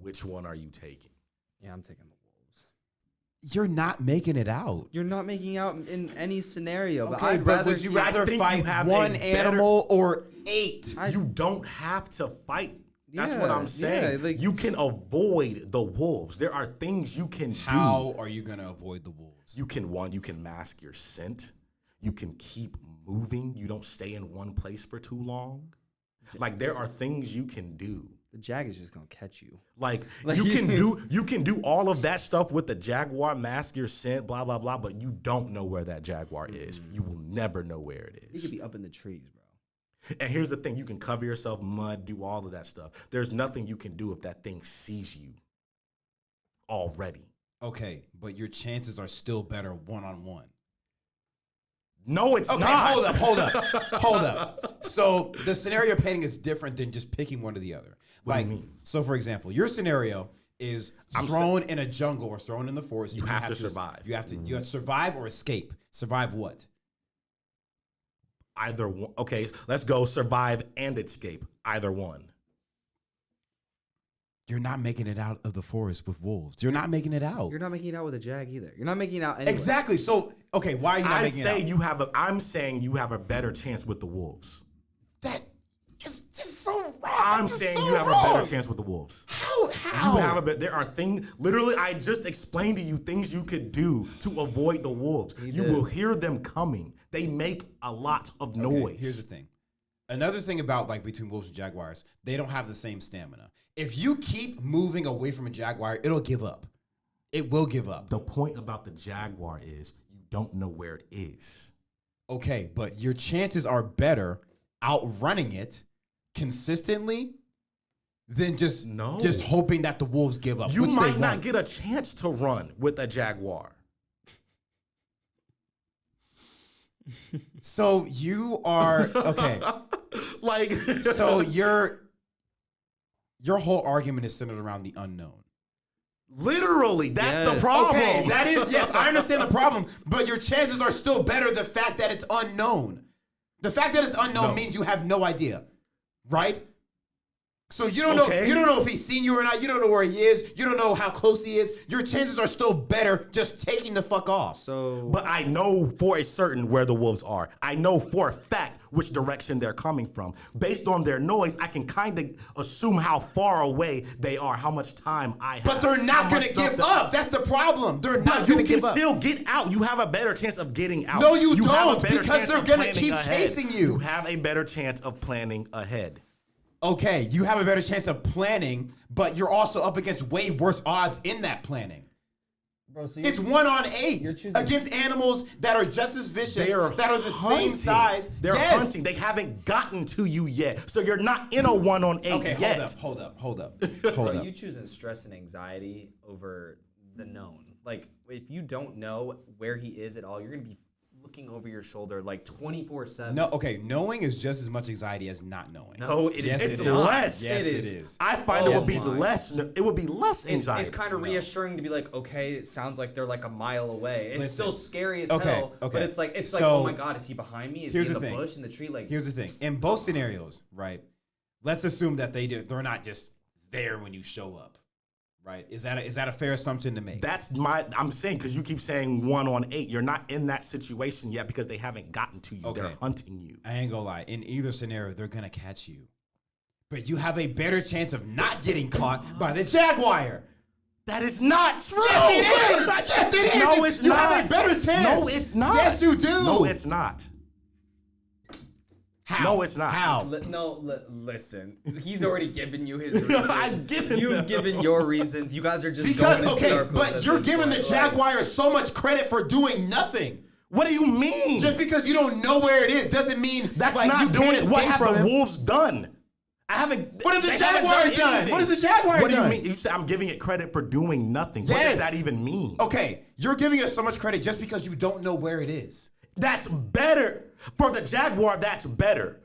Which one are you taking? Yeah, I'm taking the wolves. You're not making it out. You're not making out in any scenario. But Okay, I'd but rather would you hear- rather think fight you have one a better- animal or 8? You don't have to fight. That's what Yeah, I'm saying. yeah, like- you can avoid the wolves. There are things you can do. How are you gonna avoid the wolves? You can mask your scent. You can keep moving. You don't stay in one place for too long. Like there are things you can do. The jag is just gonna catch you. Like Like- you can do all of that stuff with the jaguar, mask your scent, blah blah blah, but you don't know where that jaguar is. You will never know where it He is. could be up in the trees, bro. And here's the thing, you can cover yourself, mud, do all of that stuff. There's nothing you can do if that thing sees you already. Okay, but your chances are still better one-on-one. No, it's Okay, not. hold up. So the scenario you're painting is different than just picking one or the other. What do Like, you mean? so for example, your scenario is thrown in a jungle or thrown in the forest. You and have to survive. You have to survive or escape. Survive what? Either one. Okay, let's go survive and escape. Either one. You're not making it out of the forest with wolves. You're not making it out. You're not making it out with a jag either. You're not making it out anyway. Exactly. So, okay, why are you not making it out? I'm saying you have a better chance with the wolves. That is just so wrong. I'm That's saying so you have a wrong. better chance with the wolves. How? You have a bit. There are things. Literally, I just explained to you things you could do to avoid the wolves. You did. will hear them coming. They make a lot of noise. Okay, here's the thing. Another thing about like between wolves and jaguars, they don't have the same stamina. If you keep moving away from a jaguar, it'll give up. It will give up. The point about the jaguar is you don't know where it is. Okay, but your chances are better outrunning it consistently than just hoping that the wolves give up. You which might they not won't. get a chance to run with a jaguar. So you are okay. Like So your whole argument is centered around the unknown. literally, that's the Yes. problem. Okay, that is, yes, I understand the problem, but your chances are still better the fact that it's unknown. The fact that it's unknown No. means you have no idea, right? So you don't Okay. know. You don't know if he's seen you or not. You don't know where he is. You don't know how close he is. Your chances are still better just taking the fuck off. So But I know for a certain where the wolves are. I know for a fact which direction they're coming from. Based on their noise, I can kind of assume how far away they are, how much time I have. But they're how not much going to stuff give that- up. That's the problem. They're not But going you to can give up. still get out. You have a better chance of getting out. No, you have a don't, better because chance they're of gonna planning keep ahead. chasing you. You have a better chance of planning ahead. Okay, you have a better chance of planning, but you're also up against way worse odds in that planning. bro, so It's 1 on 8 You're choosing- against animals that are just as vicious, They are that are the hunting. same size. They're Yes. hunting. They haven't gotten to you yet. So you're not in a 1 on 8 Okay, yet. hold up. Bro, Hold you up. choosing stress and anxiety over the known. Like, if you don't know where he is at all, you're gonna be looking over your shoulder like 24/7. No, okay, knowing is just as much anxiety as not knowing. No, it is. Yes, It's it is. less. Yes, It it is. is. I find Oh it would be my. less. It would be less anxiety. It's kind of reassuring to be like, okay, it sounds like they're like a mile away. It's Listen. still scary as Okay, hell, okay. but it's like, So, oh my god, is he behind me? Is he here's in the the thing. bush, in the tree? Like, Here's the thing. In both scenarios, right? Let's assume that they're not just there when you show up. Right? Is that a fair assumption to make? I'm saying because you keep saying 1 on 8. You're not in that situation yet because they haven't gotten to you. Okay. They're hunting you. I ain't gonna lie. In either scenario, they're gonna catch you. but you have a better chance of not getting caught by the jaguar. That is not true. Yes, it is. Yes, it is. No, it's you not. You have a better chance. No, it's not. Yes, you do. No, it's not. How? No, it's not. How? Listen. He's already given you his reasons. I've given You've them. given your reasons. You guys are just Because, going in circles but at you're this giving the point. jaguar so much credit for doing nothing. What do you mean? Just because you don't know where it is doesn't mean That's like, not you doing can't it. escape What have from the him. Wolves done? I haven't. What have the they haven't Jaguars done? anything. What has the Jaguars What do you done? mean? You said I'm giving it credit for doing nothing. What Yes. does that even mean? Okay, you're giving us so much credit just because you don't know where it is. That's better. For the Jaguar, that's better.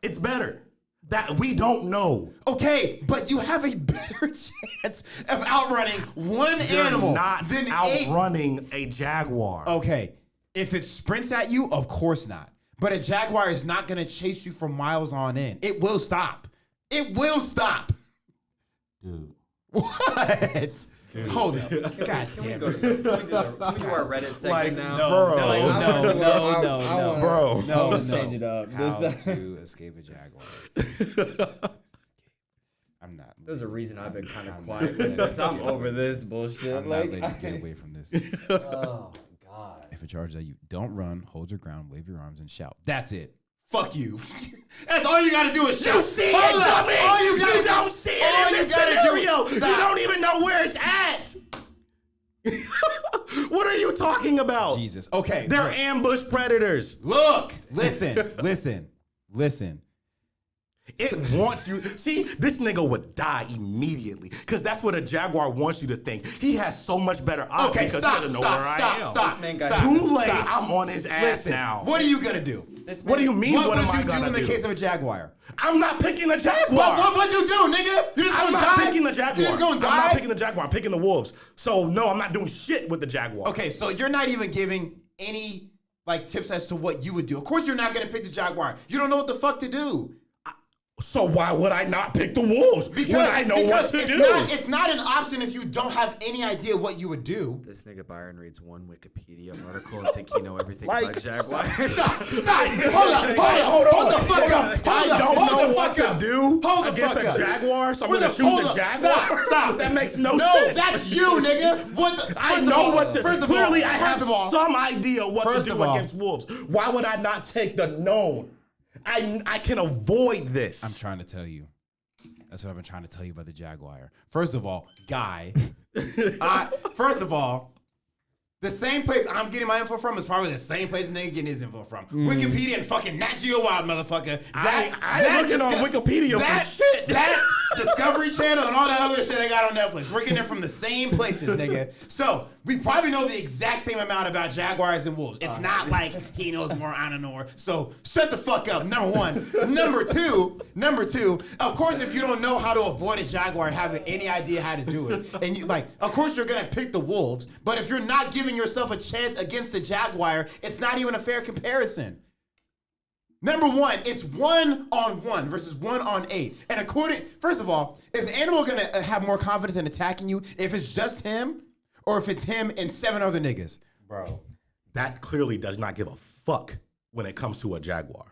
It's better. That we don't know. Okay, but you have a better chance of outrunning one You're animal not than 8. outrunning a Jaguar. Okay, if it sprints at you, of course not. But a jaguar is not going to chase you for miles on end. It will stop. It will stop. Dude. What? Hold up. God Can we damn go it. to can we do our Reddit segment Like, now? no, No, Like, I no, wanna do no, our- no, I no. wanna- Bro. No, wanna no. change it up. How This- to escape a jaguar. I'm not. There's a reason I've been kind of I'm quiet not- with this. I'm over this bullshit. I'm not Like, letting you get away from this. oh my god. If it charges at you, don't run, hold your ground, wave your arms, and shout. That's it. Fuck you. That's all you gotta do is shout. You see Hold it, up. dummy! All you gotta do, don't see all it in you this gotta do- scenario. You Stop. don't even know where it's at. What are you talking about? Jesus. Okay. They're look. ambush predators. Look. Listen. It wants you. See, this nigga would die immediately because that's what a Jaguar wants you to think. He has so much better odds Okay, because stop, he doesn't know where I am. stop. This man got- Stop. Too late. Stop. I'm on his ass Listen, now. what are you gonna do? This What do you mean? What What am would I you do gonna in the do? case of a jaguar? I'm not picking the Jaguar. What would you do, nigga? You just I'm gonna not die? picking the Jaguar. You just gonna die? I'm not picking the Jaguar. I'm picking the Wolves. So no, I'm not doing shit with the Jaguar. Okay, so you're not even giving any like tips as to what you would do. Of course, you're not gonna pick the jaguar. You don't know what the fuck to do. So why would I not pick the Wolves when I know what to it's do? It's not an option if you don't have any idea what you would do. This nigga Byron reads one Wikipedia article and think he know everything Like, about Jaguar. Stop! Hold the fuck up! I don't know what to do Hold the against fuck a up. Jaguar, so I'm Where gonna the- choose hold the up. Jaguar. Stop! That makes no No, sense. that's you, nigga. What? I know what to. First of Clearly, all, I have some idea what to First do of all- against Wolves. Why would I not take the known? I can avoid this. I'm trying to tell you. That's what I've been trying to tell you about the jaguar. First of all, guy. First of all, the same place I'm getting my info from is probably the same place nigga getting his info from. Wikipedia and fucking Nat Geo Wild, motherfucker. I ain't looking on Wikipedia for shit. That Discovery Channel and all that other shit they got on Netflix. We're getting it from the same places, nigga. So we probably know the exact same amount about jaguars and wolves. It's not like he knows more, I don't know more. So shut the fuck up. Number one. Number two. Of course, if you don't know how to avoid a jaguar, having any idea how to do it, and you like, of course you're gonna pick the wolves. But if you're not giving yourself a chance against the jaguar, it's not even a fair comparison. Number one, it's 1-on-1 versus 1-on-8. And first of all, is the animal gonna have more confidence in attacking you if it's just him or if it's him and 7 other niggas? Bro, that clearly does not give a fuck when it comes to a Jaguar.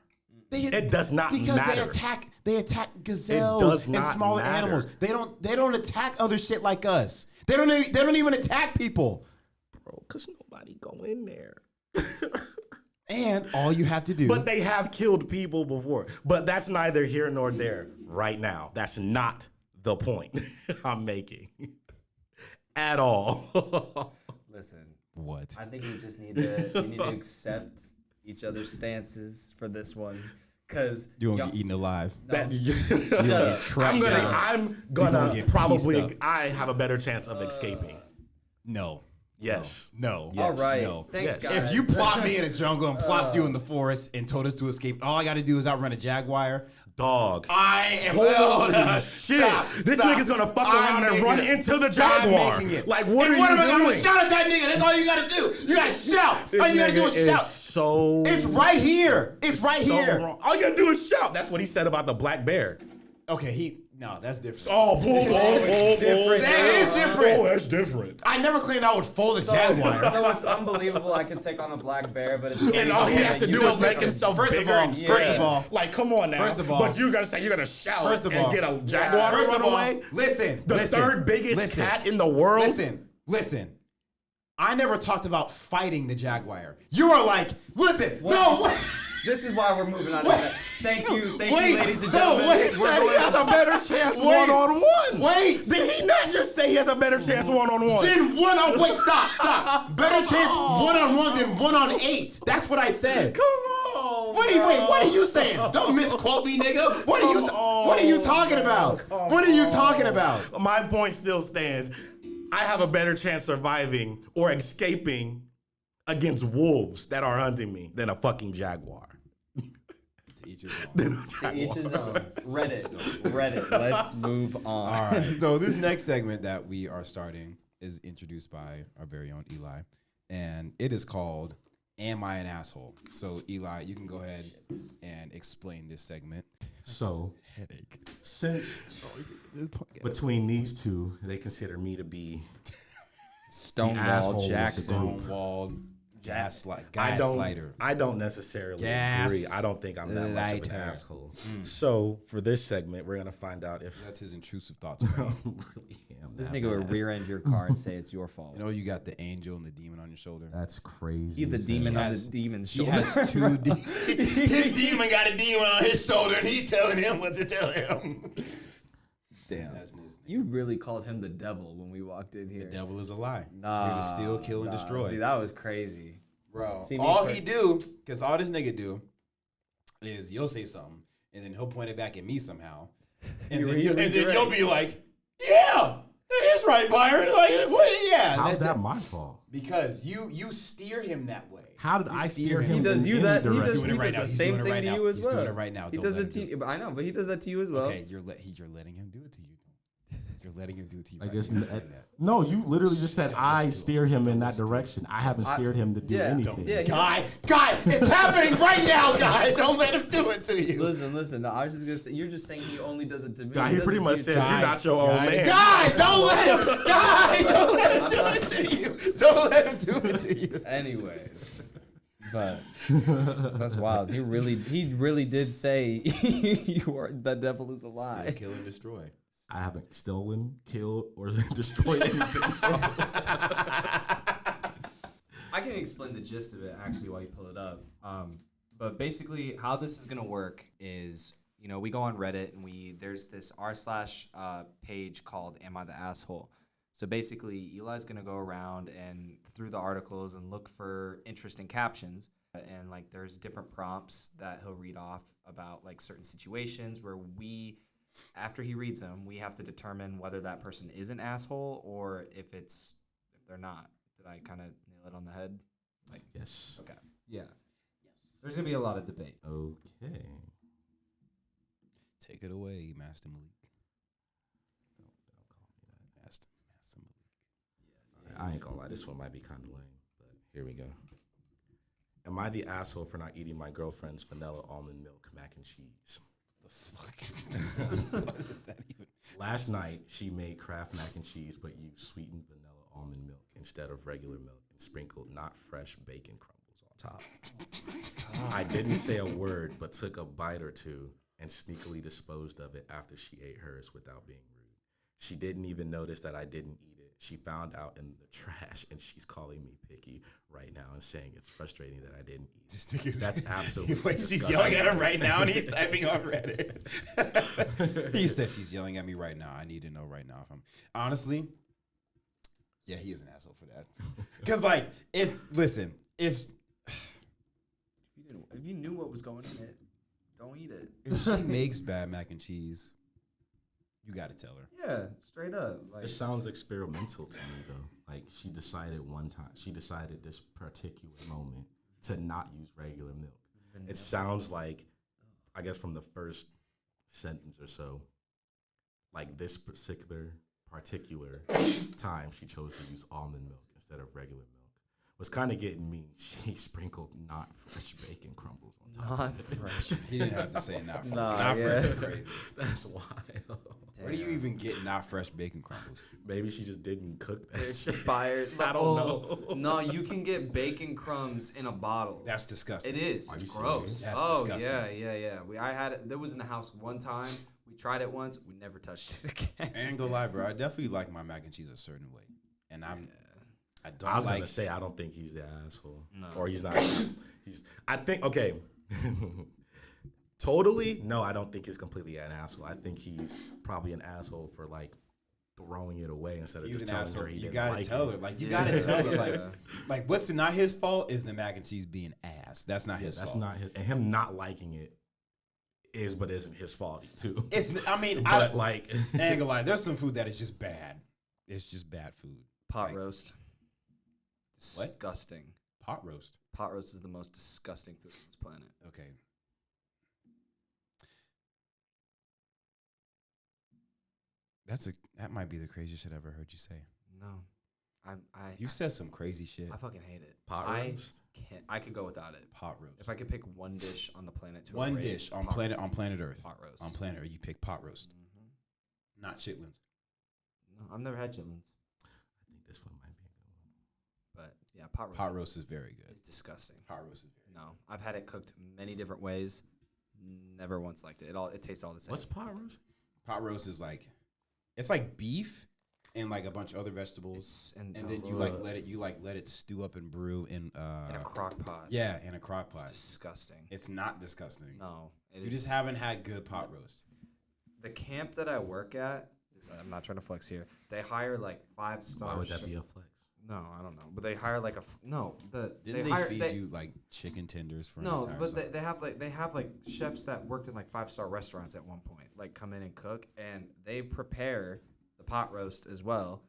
It does not because matter. they attack gazelles does and not smaller matter. animals. They don't attack other shit like us. They don't even attack people. Bro, because nobody go in there. And all you have to do. But they have killed people before. But that's neither here nor there right now. That's not the point I'm making at all. Listen, what? I think we just need to accept each other's stances for this one, cause You won't get eaten alive. That- shut up. I'm gonna get probably, pieced up. I have a better chance of escaping. No. Yes. No. Yes. All right, No. thanks, Yes. guys. If you plot me in a jungle and plopped you in the forest and told us to escape, all I got to do is outrun a jaguar. Dog. I am. Holy shit. This nigga's gonna fuck around and run into the Jaguar. Like, what and are what am I you gonna doing? shout at that nigga? That's all you gotta do. You gotta shout. All you gotta do is shout. So It's right here. It's right so here. wrong. All you gotta do is shout. That's what he said about the black bear. Okay, No, that's different. Oh, different. That is different. Oh, that's different. I never claimed I would fold a jaguar. So it's unbelievable I can take on a black bear, but it's And all he has to do is make himself First of bigger all, and first of all, like, come on now. First of all- but you're gonna say you're gonna shout First of and all- get a jaguar to First run of all, away? listen. The third biggest cat in the world. Listen. I never talked about fighting the jaguar. You are like, listen, This is why we're moving on to that. Thank you, ladies and no, gentlemen. wait, He said he has a better chance one-on-one. Wait. Did he not just say he has a better chance one-on-one? Then wait, stop. Better chance one-on-one than 1-on-8. That's what I said. Come on. What are you saying? Don't misquote me, nigga. What are you talking about? What are you talking about? My point still stands. I have a better chance surviving or escaping against wolves that are hunting me than a fucking jaguar. To each his own. To each his own. Reddit. Let's move on. All right. So this next segment that we are starting is introduced by our very own Eli, and it is called "Am I an Asshole?" So Eli, you can go ahead and explain this segment. So, Headache. since between these two, they consider me to be Stonewall asshole Jackson. Stonewall, gaslighter. I don't necessarily agree. I don't think I'm that much of an asshole. So for this segment, we're gonna find out if That's his intrusive thoughts. I really am. This that nigga would bad. rear end your car and say it's your fault. You know, you got the angel and the demon on your shoulder. That's crazy. He the demon on has- the demon's He shoulder. has two. His demon got a demon on his shoulder, and he telling him what to tell him. Damn. That's his name. You really called him the devil when we walked in here. The devil is a lie. Nah, Here to steal, kill, and destroy. See, that was crazy. Bro, See, me all per- he do, because all this nigga do, is you'll say something, and then he'll point it back at me somehow, and then you'll be like, "Yeah, that is right, Byron." Like, what? Yeah, How's that my fault? Because you steer him that way. How did You I steer steer him? He does in you any that. He direction? does, doing it he right does now. the He's same doing it thing right to now. you as He's well. doing it right now. He Don't does let it to him do you. I know, but he does that to you as well. Okay, you're letting him do it to you. You're letting him do it to you. I right guess now. Understand that. no. You literally just said I let's do it. steer him in that direction. I haven't steered him to do yeah, anything. yeah, Guy, it's happening right now, guy. Don't let him do it to you. Listen. No, I was just gonna say. You're just saying he only does it to me. God, he does pretty it to much you says too. you're not your own man. Guy, don't let him. Guy, don't let him do it to you. Don't let him do it to you. Anyways, but that's wild. He really did say the devil is a lie. Steal, kill, and destroy. I haven't stolen, killed, or destroyed anything. So. I can explain the gist of it actually while you pull it up. But basically, how this is gonna work is, we go on Reddit and there's this r/ page called "Am I the Asshole?" So basically, Eli's gonna go around and through the articles and look for interesting captions, and like there's different prompts that he'll read off about like certain situations where after he reads them, we have to determine whether that person is an asshole or if they're not. Did I kind of nail it on the head? Yes. Okay. Yeah. There's gonna be a lot of debate. Okay. Take it away, Master Malik. Master Malik. I ain't gonna lie, this one might be kind of lame, but here we go. Am I the asshole for not eating my girlfriend's vanilla almond milk mac and cheese? The fuck? What is that even? Last night, she made Kraft mac and cheese, but used sweetened vanilla almond milk instead of regular milk and sprinkled not fresh bacon crumbles on top. I didn't say a word, but took a bite or two and sneakily disposed of it after she ate hers without being rude. She didn't even notice that I didn't eat it. She found out in the trash, and she's calling me picky right now and saying it's frustrating that I didn't eat This it. nigga's- That's absolutely Wait, she's disgusting. yelling at him right now, and he's typing on Reddit. He said she's yelling at me right now. I need to know right now if I'm honestly. Yeah, he is an asshole for that. Because if If you knew what was going in it, don't eat it. if she makes bad mac and cheese, you got to tell her. Yeah, straight up. It sounds experimental to me, though. Like, she decided this particular moment to not use regular milk. It sounds like, I guess from the first sentence or so, like this particular time she chose to use almond milk instead of regular milk, was kind of getting me, she sprinkled not fresh bacon crumbles on top Not of it. fresh. He didn't have to say not fresh. Nah, not fresh yeah. is crazy. That's wild. Where do you even get not fresh bacon crumbles? Maybe she just didn't cook that They're shit. expired. I don't know. No, you can get bacon crumbs in a bottle. That's disgusting. It is. Are It's you gross. serious? That's Oh disgusting. yeah. I had it. That was in the house one time. We tried it once. We never touched it again. I ain't gonna lie, bro. I definitely like my mac and cheese a certain way, and I don't I was like. gonna say I don't think he's the asshole, No. or he's not. I think okay. Totally, no. I don't think he's completely an asshole. I think he's probably an asshole for like throwing it away instead of He's just an telling asshole. her he You didn't gotta like tell it. her, like you Yeah. gotta tell her, Yeah. like what's not his fault is the mac and cheese being ass. That's not his That's fault. not his, and him not liking it is, but isn't his fault too. It's. I mean, but like, I ain't gonna lie. There's some food that is just bad. It's just bad food. Pot Like, roast. What? Disgusting. Pot roast. Pot roast is the most disgusting food on this planet. Okay. That might be the craziest shit I've ever heard you say. No, You said some crazy shit. I fucking hate it. Pot I roast? can't. I could go without it. Pot roast. If I could pick one dish on the planet to One erase, dish on pot- planet Earth. pot roast. On planet Earth, you pick pot roast, Mhm. not chitlins. No, I've never had chitlins, I think this one might be a good one. but yeah, pot roast. Pot roast is very good. is disgusting. Pot roast is very good. No, I've had it cooked many different ways. Never once liked it. It tastes all the same. What's pot roast? Pot roast is like, it's like beef and like a bunch of other vegetables, It's- and then you like let it stew up and brew in in a crock pot. yeah, in a crock It's pot. disgusting. It's not disgusting. No, it You is. just haven't had good pot roast. The camp that I work at. I'm not trying to flex here. They hire like 5-star. Why would that be a flex? No, I don't know. But they hire like Didn't they they hire feed you like chicken tenders for an no, entire but summer? they have like chefs that worked in like 5-star restaurants at one point, like come in and cook, and they prepare the pot roast as well.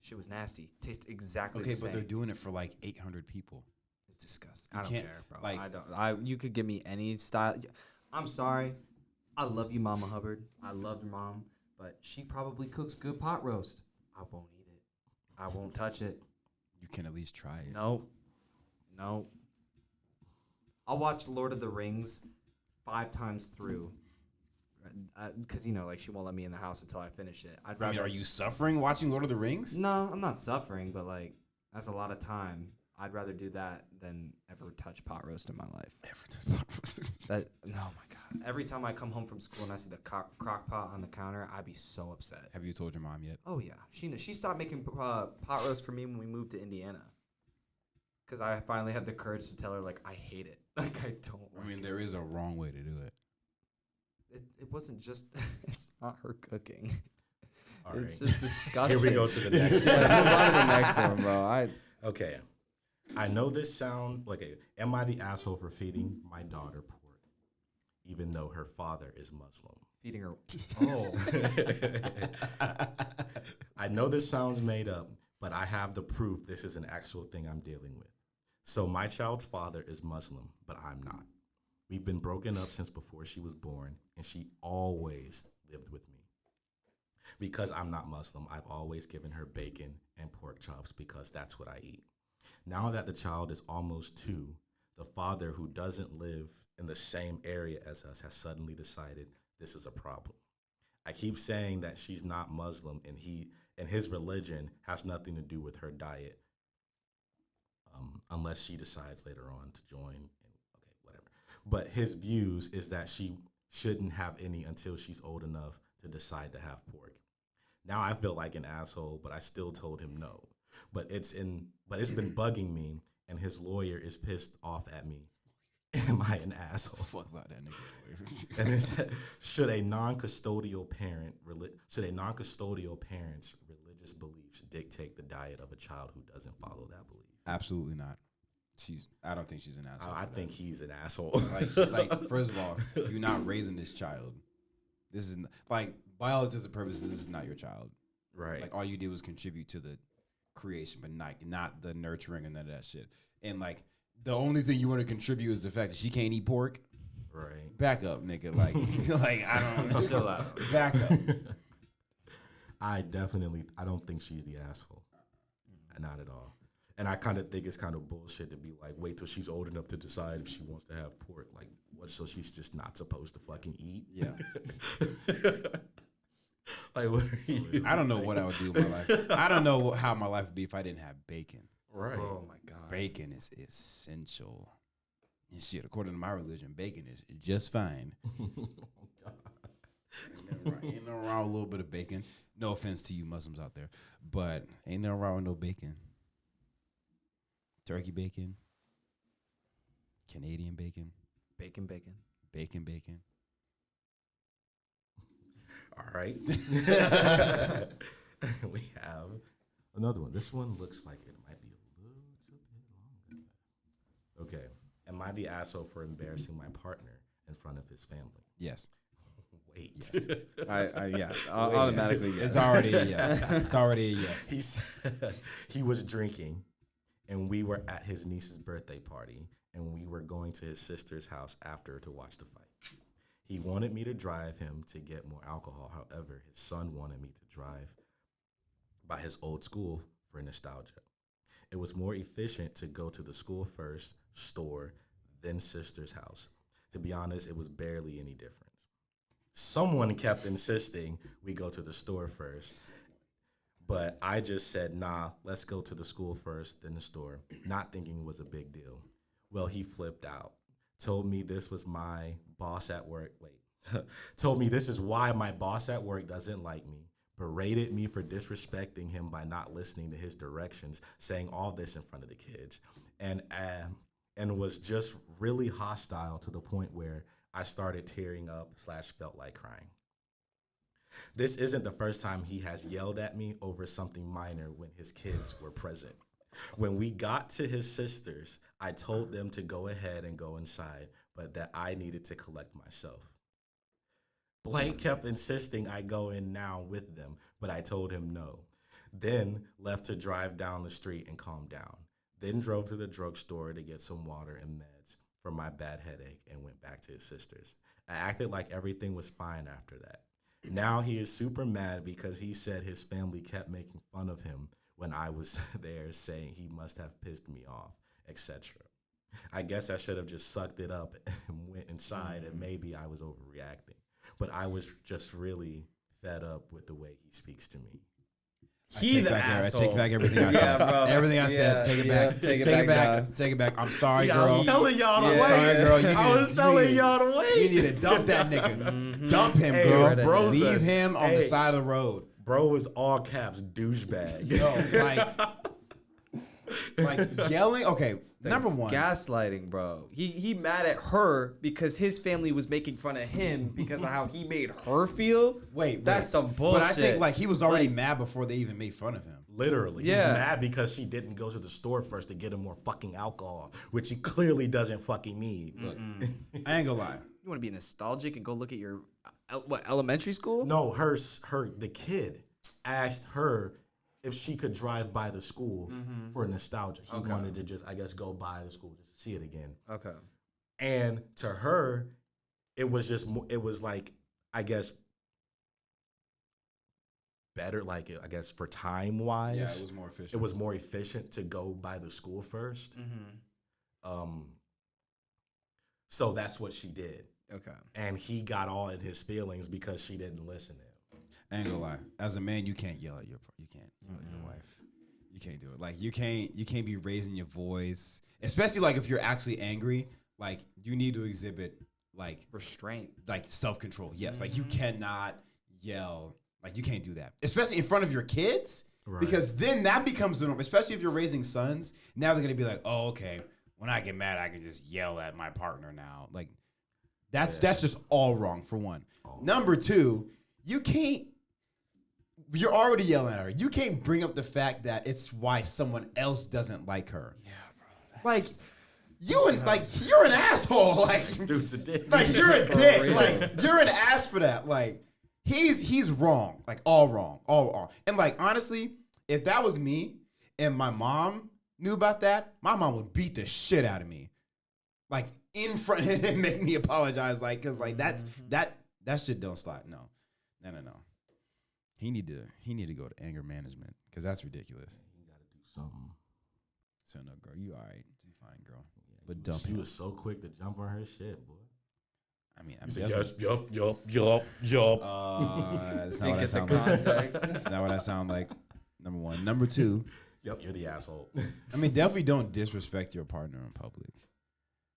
Shit was nasty. Tastes exactly Okay, the same. but they're doing it for like 800 people. It's disgusting. You I don't can't, care, bro. like- I don't. You could give me any style. I'm sorry. I love you, Mama Hubbard. I love your mom, but she probably cooks good pot roast. I won't eat it. I won't touch it. You can at least try it. No. I'll watch Lord of the Rings 5 times through. Because, like, she won't let me in the house until I finish it. I'd I mean, rather. are you suffering watching Lord of the Rings? No, I'm not suffering, but, like, that's a lot of time. I'd rather do that than ever touch pot roast in my life. That oh my god! Every time I come home from school and I see the crock pot on the counter, I'd be so upset. Have you told your mom yet? Oh yeah, she stopped making pot roast for me when we moved to Indiana. Because I finally had the courage to tell her like I hate it. Like I don't. I mean, there is a wrong way to do it. It wasn't just. It's not her cooking. All It's right. just disgusting. Here we go to the next Move one. on to the next one, bro. Okay. I know this sound okay. Am I the asshole for feeding my daughter pork, even though her father is Muslim? Feeding her. Oh. I know this sounds made up, but I have the proof this is an actual thing I'm dealing with. So my child's father is Muslim, but I'm not. We've been broken up since before she was born, and she always lived with me. Because I'm not Muslim, I've always given her bacon and pork chops because that's what I eat. Now that the child is almost 2, the father, who doesn't live in the same area as us, has suddenly decided this is a problem. I keep saying that she's not Muslim and his religion has nothing to do with her diet, unless she decides later on to join. Okay, whatever. But his views is that she shouldn't have any until she's old enough to decide to have pork. Now I feel like an asshole, but I still told him no. But it's been bugging me, and his lawyer is pissed off at me. Am I an asshole? Fuck about that nigga. And it said, should a non-custodial parent's religious beliefs dictate the diet of a child who doesn't follow that belief? Absolutely not. I don't think she's an asshole. I for think that. he's an asshole. like first of all, you're not raising this child. This is like, by all intents and purposes, this is not your child. Right. Like all you did was contribute to the creation, but not the nurturing and none of that shit. And like the only thing you want to contribute is the fact that she can't eat pork. Right. Back up, nigga. Like like I don't know. Chill out. Back up. I don't think she's the asshole. Not at all. And I kind of think it's kind of bullshit to be like, wait till she's old enough to decide if she wants to have pork. Like, what? So she's just not supposed to fucking eat? Yeah. Like, what are you? I don't know what I would do with my life. I don't know how my life would be if I didn't have bacon. Right. Oh my god. Bacon is essential. And shit, according to my religion, bacon is just fine. Ain't nothing wrong with a little bit of bacon. No offense to you Muslims out there, but ain't nothing wrong with no bacon. Turkey bacon, Canadian bacon, Bacon. bacon. All right. We have another one. This one looks like it might be a little bit longer. Okay. Am I the asshole for embarrassing my partner in front of his family? Yes. Wait. Automatically yes. It's already a yes. It's already a yes. He said he was drinking, and we were at his niece's birthday party, and we were going to his sister's house after to watch the fight. He wanted me to drive him to get more alcohol. However, his son wanted me to drive by his old school for nostalgia. It was more efficient to go to the school first, store, then sister's house. To be honest, it was barely any difference. Someone kept insisting we go to the store first, but I just said, nah, let's go to the school first, then the store, not thinking it was a big deal. Well, he flipped out, told me this was my boss at work. Told me this is why my boss at work doesn't like me, berated me for disrespecting him by not listening to his directions, saying all this in front of the kids, and was just really hostile to the point where I started tearing up / felt like crying. This isn't the first time he has yelled at me over something minor when his kids were present. When we got to his sister's, I told them to go ahead and go inside, but that I needed to collect myself. Blank kept insisting I go in now with them, but I told him no. Then left to drive down the street and calm down. Then drove to the drugstore to get some water and meds for my bad headache and went back to his sister's. I acted like everything was fine after that. Now he is super mad because he said his family kept making fun of him when I was there, saying he must have pissed me off, etc. I guess I should have just sucked it up and went inside, and maybe I was overreacting. But I was just really fed up with the way he speaks to me. I take back everything I said. bro. Everything I said. Take it back. Take it Take back. it back. Take it back. I'm sorry, See, girl. I was telling y'all to Yeah. wait. Sorry, girl. You I was telling y'all to wait. You need to dump that nigga. Dump him, Hey, girl. bro, Leave him on the side of the road. Bro was all caps douchebag. No, like yelling. Okay, number one. Gaslighting, bro. He mad at her because his family was making fun of him because of how he made her feel. That's some bullshit. But I think like he was already Like- mad before they even made fun of him. Literally. Yeah. He's mad because she didn't go to the store first to get him more fucking alcohol, which he clearly doesn't fucking need. I ain't gonna lie. You want to be nostalgic and go look at your elementary school? No, the kid asked her if she could drive by the school for nostalgia. He wanted to just, I guess, go by the school just to see it again. Okay. And to her, it was just, it was like, I guess, better, like, I guess, for time wise. Yeah, it was more efficient. It was more efficient to go by the school first. So that's what she did. Okay. And he got all in his feelings because she didn't listen to him. I ain't gonna lie. As a man, you can't yell at your wife. You can't do it. Like you can't be raising your voice, especially like if you're actually angry. Like you need to exhibit like Restraint. like self-control. Yes, like you cannot yell. Like you can't do that, especially in front of your kids, because then that becomes the norm. Especially if you're raising sons. Now they're gonna be like, oh, okay. When I get mad, I can just yell at my partner now. Like that's just all wrong. For one. Number two, you can't. You're already yelling at her. You can't bring up the fact that it's why someone else doesn't like her. Yeah, bro. Like you're an asshole. Like Dude's a dick. Like you're a dick. Like you're an ass for that. Like he's wrong. Like all wrong. All wrong. And like honestly, if that was me and my mom knew about that, my mom would beat the shit out of me. Like in front and make me apologize. Like cause like that shit don't slide. No. He need to go to anger management because that's ridiculous. You gotta do something. 100% up, girl. You all right. You fine, girl. But She dump him. was so quick to jump on her shit, boy. I mean, I'm He said, definitely. yup. That's not Didn't what I get the sound like. context. That's not what I sound like. Number one. Number two, Yep, you're the asshole. I mean, definitely don't disrespect your partner in public.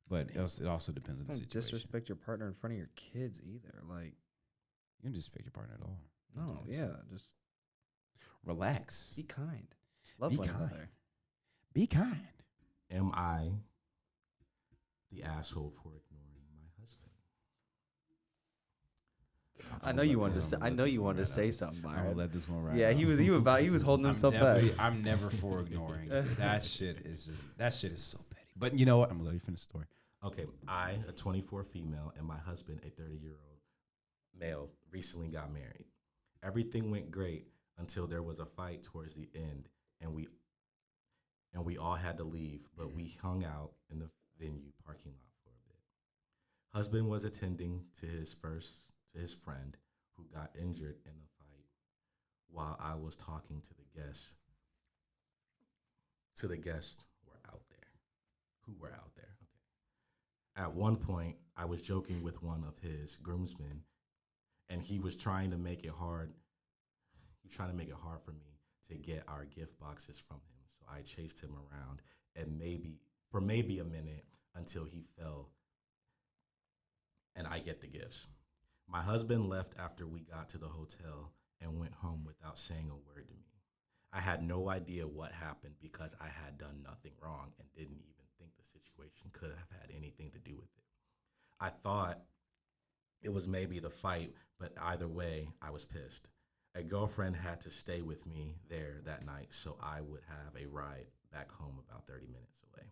But it also depends on the Don't situation. disrespect your partner in front of your kids either. Like, You don't disrespect your partner at all. no, yeah, just Relax. be kind. Love Be one kind. another. Be kind. Am I the asshole for ignoring my husband? I know you wanted to say. I know you wanted to say something, I'm gonna Byron. let this one ride. Yeah, out. he was holding himself back. I'm never for ignoring. That shit is so petty. But you know what? I'm gonna let you finish the story. Okay, I, a 24 female, and my husband, a 30-year-old male, recently got married. Everything went great until there was a fight towards the end, and we all had to leave, but we hung out in the venue parking lot for a bit. Husband was attending to his friend who got injured in the fight while I was talking to the guests. To the guests who were out there. Okay. At one point, I was joking with one of his groomsmen, and he was trying to make it hard. He was trying to make it hard for me to get our gift boxes from him. So I chased him around and maybe a minute until he fell and I get the gifts. My husband left after we got to the hotel and went home without saying a word to me. I had no idea what happened because I had done nothing wrong and didn't even think the situation could have had anything to do with it. I thought it was maybe the fight, but either way, I was pissed. A girlfriend had to stay with me there that night, so I would have a ride back home about 30 minutes away.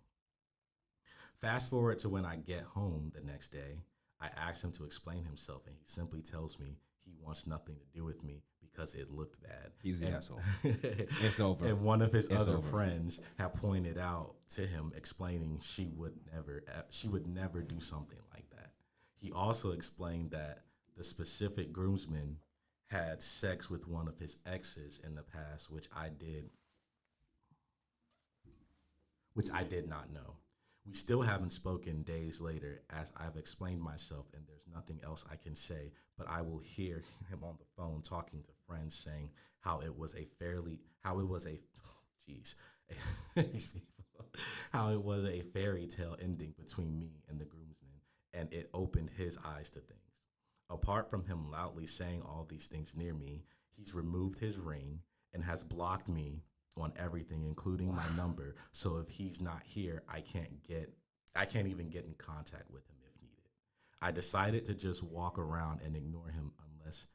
Fast forward to when I get home the next day, I asked him to explain himself, and he simply tells me he wants nothing to do with me because it looked bad. He's the asshole. It's over. And one of his It's other over. friends had pointed out to him, explaining she would never do something like that. He also explained that the specific groomsman had sex with one of his exes in the past, which I did not know. We still haven't spoken days later, as I've explained myself, and there's nothing else I can say, but I will hear him on the phone talking to friends saying how it was a fairy tale ending between me and the groomsman, and it opened his eyes to things. Apart from him loudly saying all these things near me, he's removed his ring and has blocked me on everything, including my number. So if he's not here, I can't even get in contact with him if needed. I decided to just walk around and ignore him unless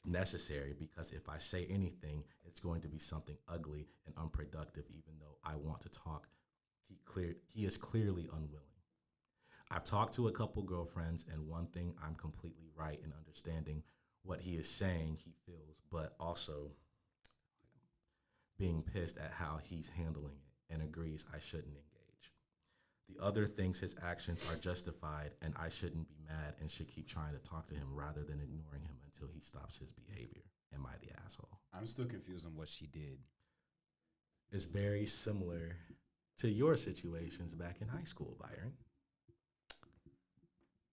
necessary, because if I say anything, it's going to be something ugly and unproductive, even though I want to talk. He is clearly unwilling. I've talked to a couple girlfriends, and one thing, I'm completely right in understanding what he is saying he feels, but also being pissed at how he's handling it, and agrees I shouldn't engage. The other thinks his actions are justified and I shouldn't be mad and should keep trying to talk to him rather than ignoring him until he stops his behavior. Am I the asshole? I'm still confused on what she did. It's very similar to your situations back in high school, Byron.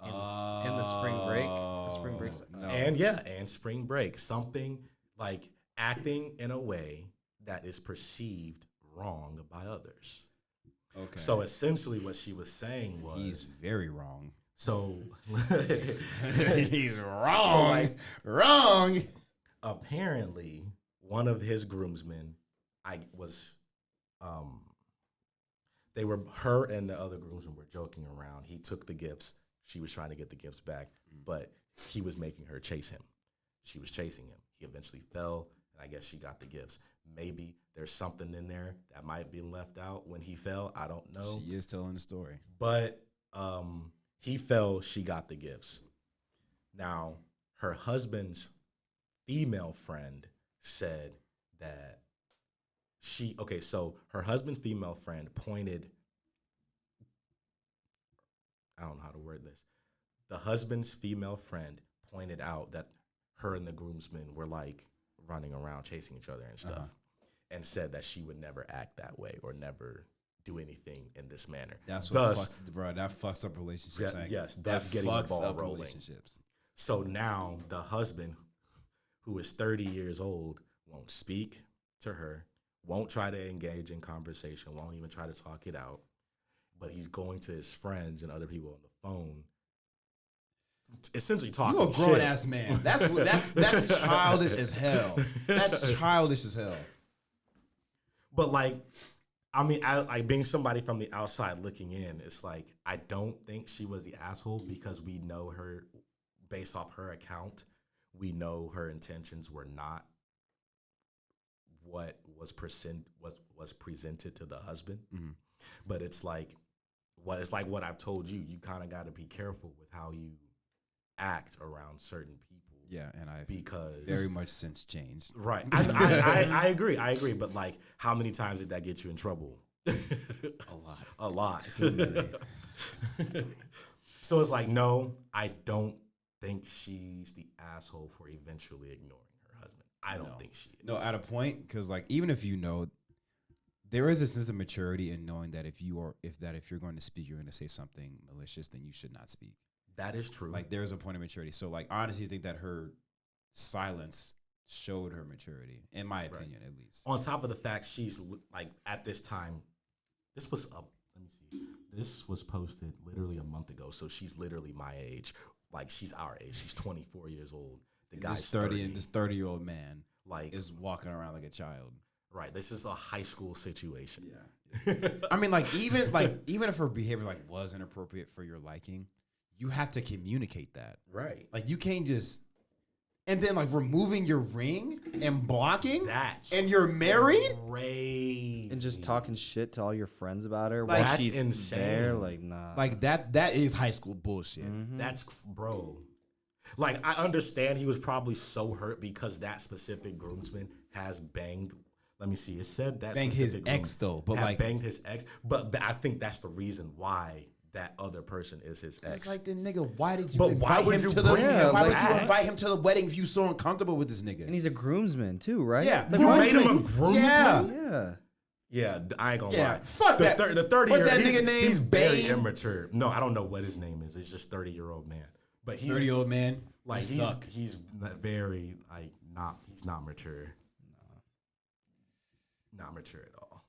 In the spring break? The spring break. No. And spring break. Something like acting in a way that is perceived wrong by others. Okay. So essentially what she was saying was... He's very wrong. So... He's wrong. Wrong. Apparently, one of his groomsmen, her and the other groomsmen were joking around. He took the gifts. She was trying to get the gifts back, but he was making her chase him. She was chasing him. He eventually fell, and I guess she got the gifts. Maybe there's something in there that might be left out when he fell. I don't know. She is telling the story. But he fell, she got the gifts. Now, her husband's female friend said that so her husband's female friend pointed, I don't know how to word this. The husband's female friend pointed out that her and the groomsmen were like running around chasing each other and stuff, and said that she would never act that way or never do anything in this manner. That's what that fucks up relationships. Yes, that's that getting the fucks ball up rolling. relationships. So now the husband, who is 30 years old, won't speak to her, won't try to engage in conversation, won't even try to talk it out, but he's going to his friends and other people on the phone, essentially talking shit. You a grown ass man. That's childish as hell. That's childish as hell. But like, I mean, like being somebody from the outside looking in, it's like I don't think she was the asshole because we know her based off her account. We know her intentions were not what was presented to the husband. Mm-hmm. But it's like what I've told you. You kind of got to be careful with how you act around certain people. Yeah, and I because very much since changed. Right, I agree. But like, how many times did that get you in trouble? A lot. So it's like, no, I don't think she's the asshole for eventually ignoring her husband. I don't think she is. No, at a point, because like even if you know, there is a sense of maturity in knowing that if you're going to speak, you're going to say something malicious, then you should not speak. That is true. Like there's a point of maturity. So like I honestly think that her silence showed her maturity, in my opinion, at least. On top of the fact she's like at this time, this was this was posted literally a month ago. So she's literally my age. Like she's our age. She's 24 years old. The guy's 30. And this 30-year-old man like is walking around like a child. Right. This is a high school situation. Yeah. I mean, even if her behavior like was inappropriate for your liking, you have to communicate that. Right. Like you can't just and then like removing your ring and blocking and you're married? Crazy. And just talking shit to all your friends about her like, while she's insane. there. Like, nah. Like that is high school bullshit. Mm-hmm. That's bro. Like I understand he was probably so hurt because that specific groomsman has banged. Let me see. It said that banged his ex though, but like banged his ex. But I think that's the reason why that other person is his ex. It's like the nigga. Why did you but invite why would him you to the? bring him Why would back? you invite him to the wedding if you so uncomfortable with this nigga? And he's a groomsman too, right? Yeah, you made him a groomsman. Yeah. Yeah, I ain't gonna Yeah, lie. fuck the that. The 30 What's year that nigga name? He's very Bane? immature. No, I don't know what his name is. It's just 30-year-old man. But he's 30-year-old man. like suck. he's not very like not he's not mature. No. Not mature at all.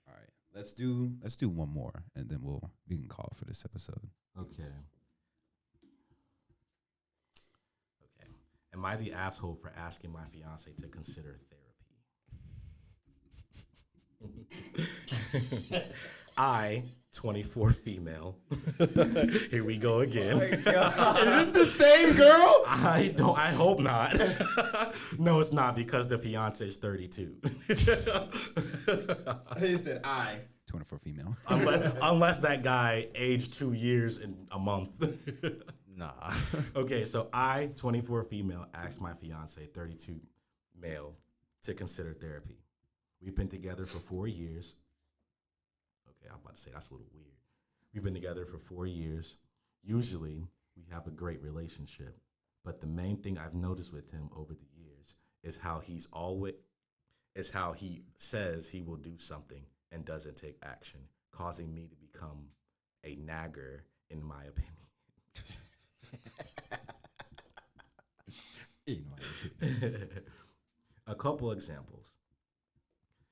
All right, let's do one more, and then we can call it for this episode. Okay. Am I the asshole for asking my fiance to consider therapy? I, 24 female. Here we go again. Is this the same girl? I hope not. No, it's not because the fiance is 32. He said I. 24 female. unless that guy aged 2 years in a month. Nah. Okay, so I, 24 female, asked my fiance, 32 male, to consider therapy. We've been together for 4 years. Okay, I'm about to say that's a little weird. We've been together for 4 years. Usually, we have a great relationship. But the main thing I've noticed with him over the years is how he says he will do something and doesn't take action, causing me to become a nagger, in my opinion. A couple examples.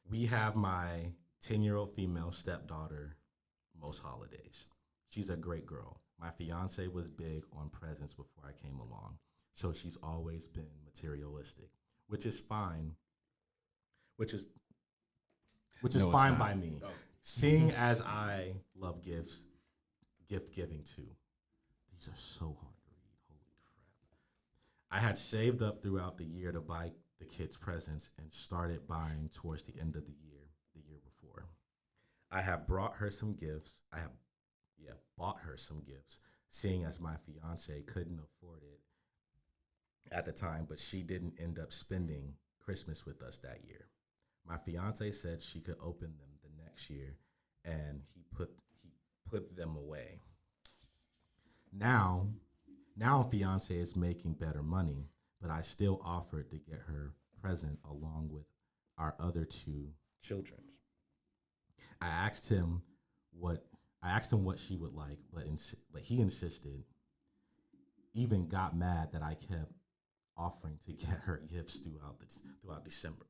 We have my 10-year-old female stepdaughter most holidays. She's a great girl. My fiance was big on presents before I came along, so she's always been materialistic, which is fine. Which is fine by me. Oh. Seeing as I love gift giving too. These are so hard to read. Holy crap. I had saved up throughout the year to buy the kids presents and started buying towards the end of the year before. I have bought her some gifts, seeing as my fiance couldn't afford it at the time, but she didn't end up spending Christmas with us that year. My fiance said she could open them the next year, and he put them away. Now fiance is making better money, but I still offered to get her present along with our other 2 children. I asked him what she would like, but he insisted. Even got mad that I kept offering to get her gifts throughout December,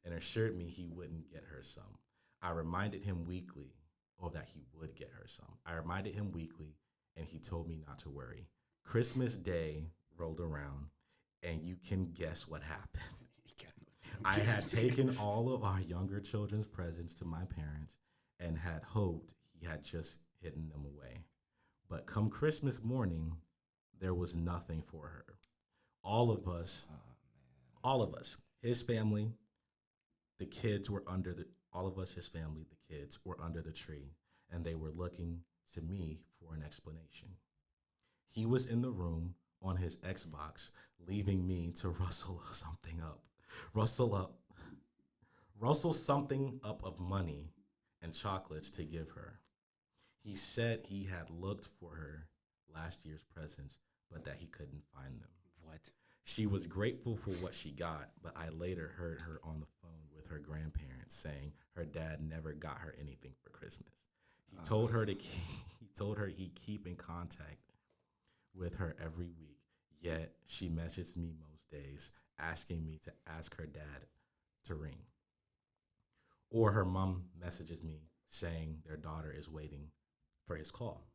and assured me he wouldn't get her some. I reminded him weekly, or that he would get her some. I reminded him weekly, and he told me not to worry. Christmas Day rolled around, and you can guess what happened. I had taken all of our younger children's presents to my parents and had hoped he had just hidden them away. But come Christmas morning, there was nothing for her. All of us, his family, the kids were his family, the kids were under the tree, and they were looking to me for an explanation. He was in the room on his Xbox, leaving me to rustle something up of money and chocolates to give her. He said he had looked for her last year's presents, but that he couldn't find them. What? She was grateful for what she got, but I later heard her on the phone with her grandparents saying her dad never got her anything for Christmas. He told her he'd keep in contact with her every week, yet she messages me most days asking me to ask her dad to ring. Or her mom messages me saying their daughter is waiting for his call.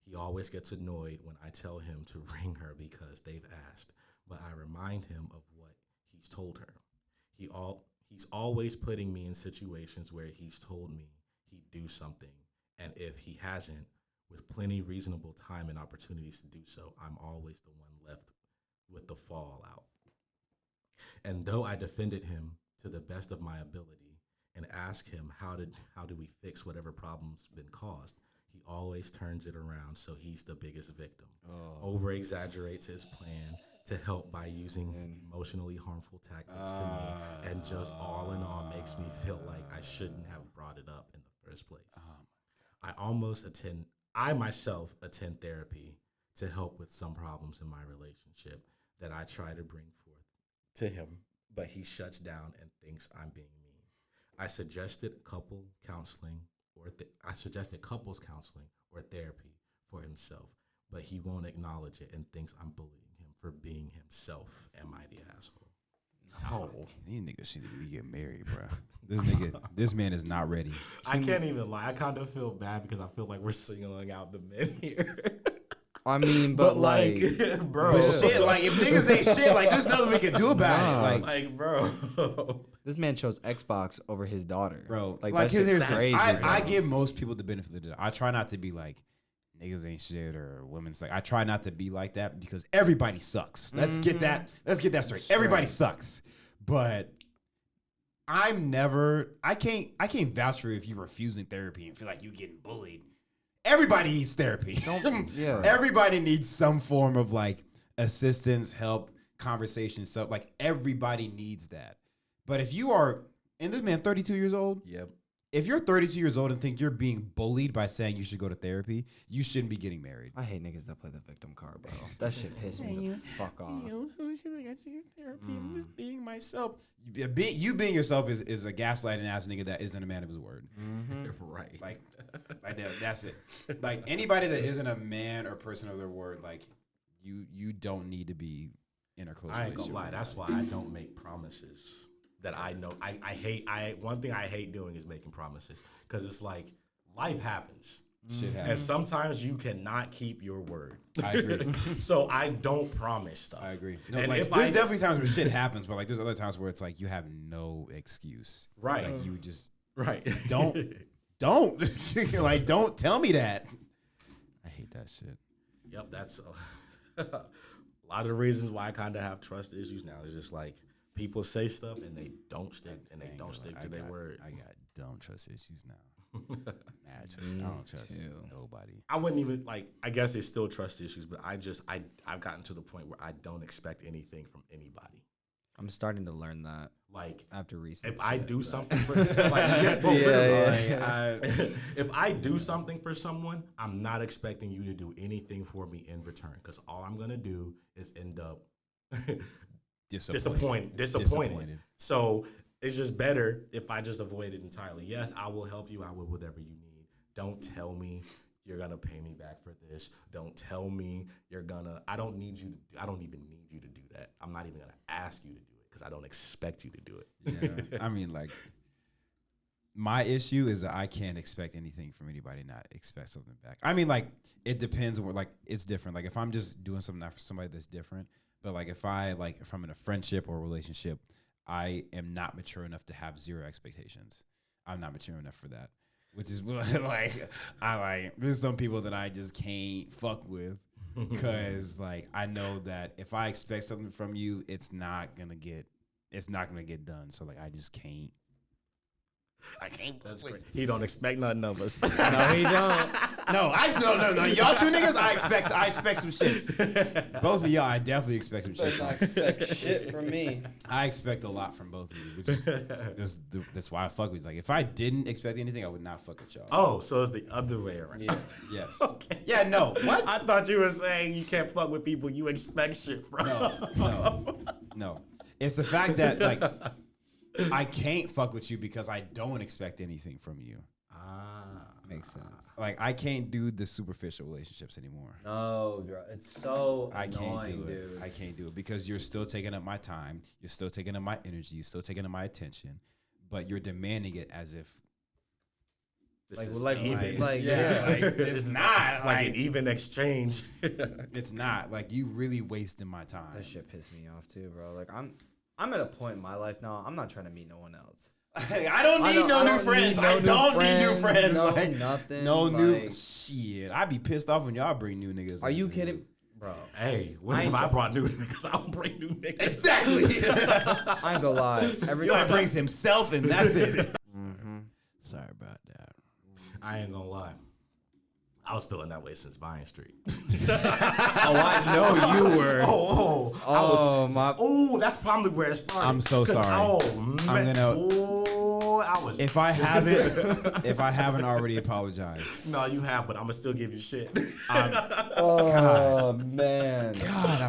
He always gets annoyed when I tell him to ring her because they've asked, but I remind him of what he's told her. He's always putting me in situations where he's told me he'd do something, and if he hasn't, with plenty reasonable time and opportunities to do so, I'm always the one left with the fallout. And though I defended him to the best of my ability and asked him how do we fix whatever problem's been caused, he always turns it around so he's the biggest victim. Over exaggerates his plan to help by using emotionally harmful tactics to me, and just all in all makes me feel like I shouldn't have brought it up in the first place. I myself attend therapy to help with some problems in my relationship that I try to bring forth to him, but he shuts down and thinks I'm being mean. I suggested couples counseling or therapy for himself, but he won't acknowledge it and thinks I'm bullying him for being himself. Am I the asshole? No. These niggas should be getting married, bro. This man is not ready. I can't even lie. I kind of feel bad because I feel like we're singling out the men here. I mean, but like bro. But shit, like, if niggas ain't shit, like, there's nothing we can do about it. Like, bro. This man chose Xbox over his daughter. Bro, like here's that's this. crazy. I give most people the benefit of the doubt. I try not to be like, niggas ain't shit or women's like. I try not to be like that because everybody sucks. Let's get that straight. Everybody sucks. But I can't vouch for if you're refusing therapy and feel like you're getting bullied. Everybody needs therapy. Everybody needs some form of like assistance, help, conversation, stuff. Like everybody needs that. But if you are, and this man 32 years old. Yep. If you're 32 years old and think you're being bullied by saying you should go to therapy, you shouldn't be getting married. I hate niggas that play the victim card, bro. That shit pisses me the fuck off. I'm just being myself. You being yourself is a gaslighting ass nigga that isn't a man of his word. Right. Like that's it. Like anybody that isn't a man or person of their word, like you don't need to be in a close relationship. I ain't gonna lie. That's why I don't make promises. That I know, I hate. One thing I hate doing is making promises because it's like life happens. Shit happens. And sometimes you cannot keep your word. I agree. So I don't promise stuff. I agree. No, And like, if there's definitely times where shit happens, but like there's other times where it's like you have no excuse. Right. Like you just Right. don't like don't tell me that. I hate that shit. Yep, that's a lot of the reasons why I kind of have trust issues now. It's just like people say stuff and they don't stick to their word. I got dumb trust issues now. Mad trust. I don't trust nobody. I wouldn't even I guess it's still trust issues, but I've gotten to the point where I don't expect anything from anybody. I'm starting to learn that. Like after recent, if I do something for if I do something for someone, I'm not expecting you to do anything for me in return because all I'm gonna do is end up disappointed. So it's just better if I just avoid it entirely. Yes, I will help you out with whatever you need. don't tell me you're gonna pay me back for this. Don't tell me you're gonna. I don't need you. I don't even need you to do that. I'm not even gonna ask you to do it because I don't expect you to do it. Yeah. I mean, like, my issue is that I can't expect anything from anybody, not expect something back. I mean, like, it depends on like, it's different. Like, if I'm just doing something for somebody that's different, but like, if I'm in a friendship or a relationship, I am not mature enough to have zero expectations. I'm not mature enough for that, which is like, there's some people that I just can't fuck with because like, I know that if I expect something from you, it's not gonna get done. So like, I just can't. That's great. He don't expect nothing of us. No, he don't. No. Y'all two niggas, I expect some shit. Both of y'all, I definitely expect some shit. I expect shit from me. I expect a lot from both of you, which is that's why I fuck with you. Like, if I didn't expect anything, I would not fuck with y'all. Oh, so it's the other way around. Yeah. Yes. Okay. Yeah, no. What? I thought you were saying you can't fuck with people you expect shit from. No. It's the fact that, like, I can't fuck with you because I don't expect anything from you. Makes sense. Like, I can't do the superficial relationships anymore. No, it's so I can't annoying, do it. dude. I can't do it because you're still taking up my time. You're still taking up my energy. You're still taking up my attention, but you're demanding it as if This is like, even. like, yeah, like, This it's is not like an even exchange. it's not like you really wasting my time. That shit pissed me off too, bro. Like I'm at a point in my life now. I'm not trying to meet no one else. I don't need no new friends. I don't need new friends. No, like, nothing. no new like, shit. I'd be pissed off when y'all bring new niggas. Are you into kidding, it. bro? Hey, when have I brought new niggas? I don't bring new niggas. Exactly. I ain't gonna lie. Every He only time brings himself, and that's it. Sorry about that. I ain't gonna lie. I was feeling that way since Vine Street. oh, I know you were. That's probably where it started. I'm so 'Cause, sorry. Oh man, I was. If I haven't already apologized. No, you have, but I'm gonna still give you shit. Oh man. God,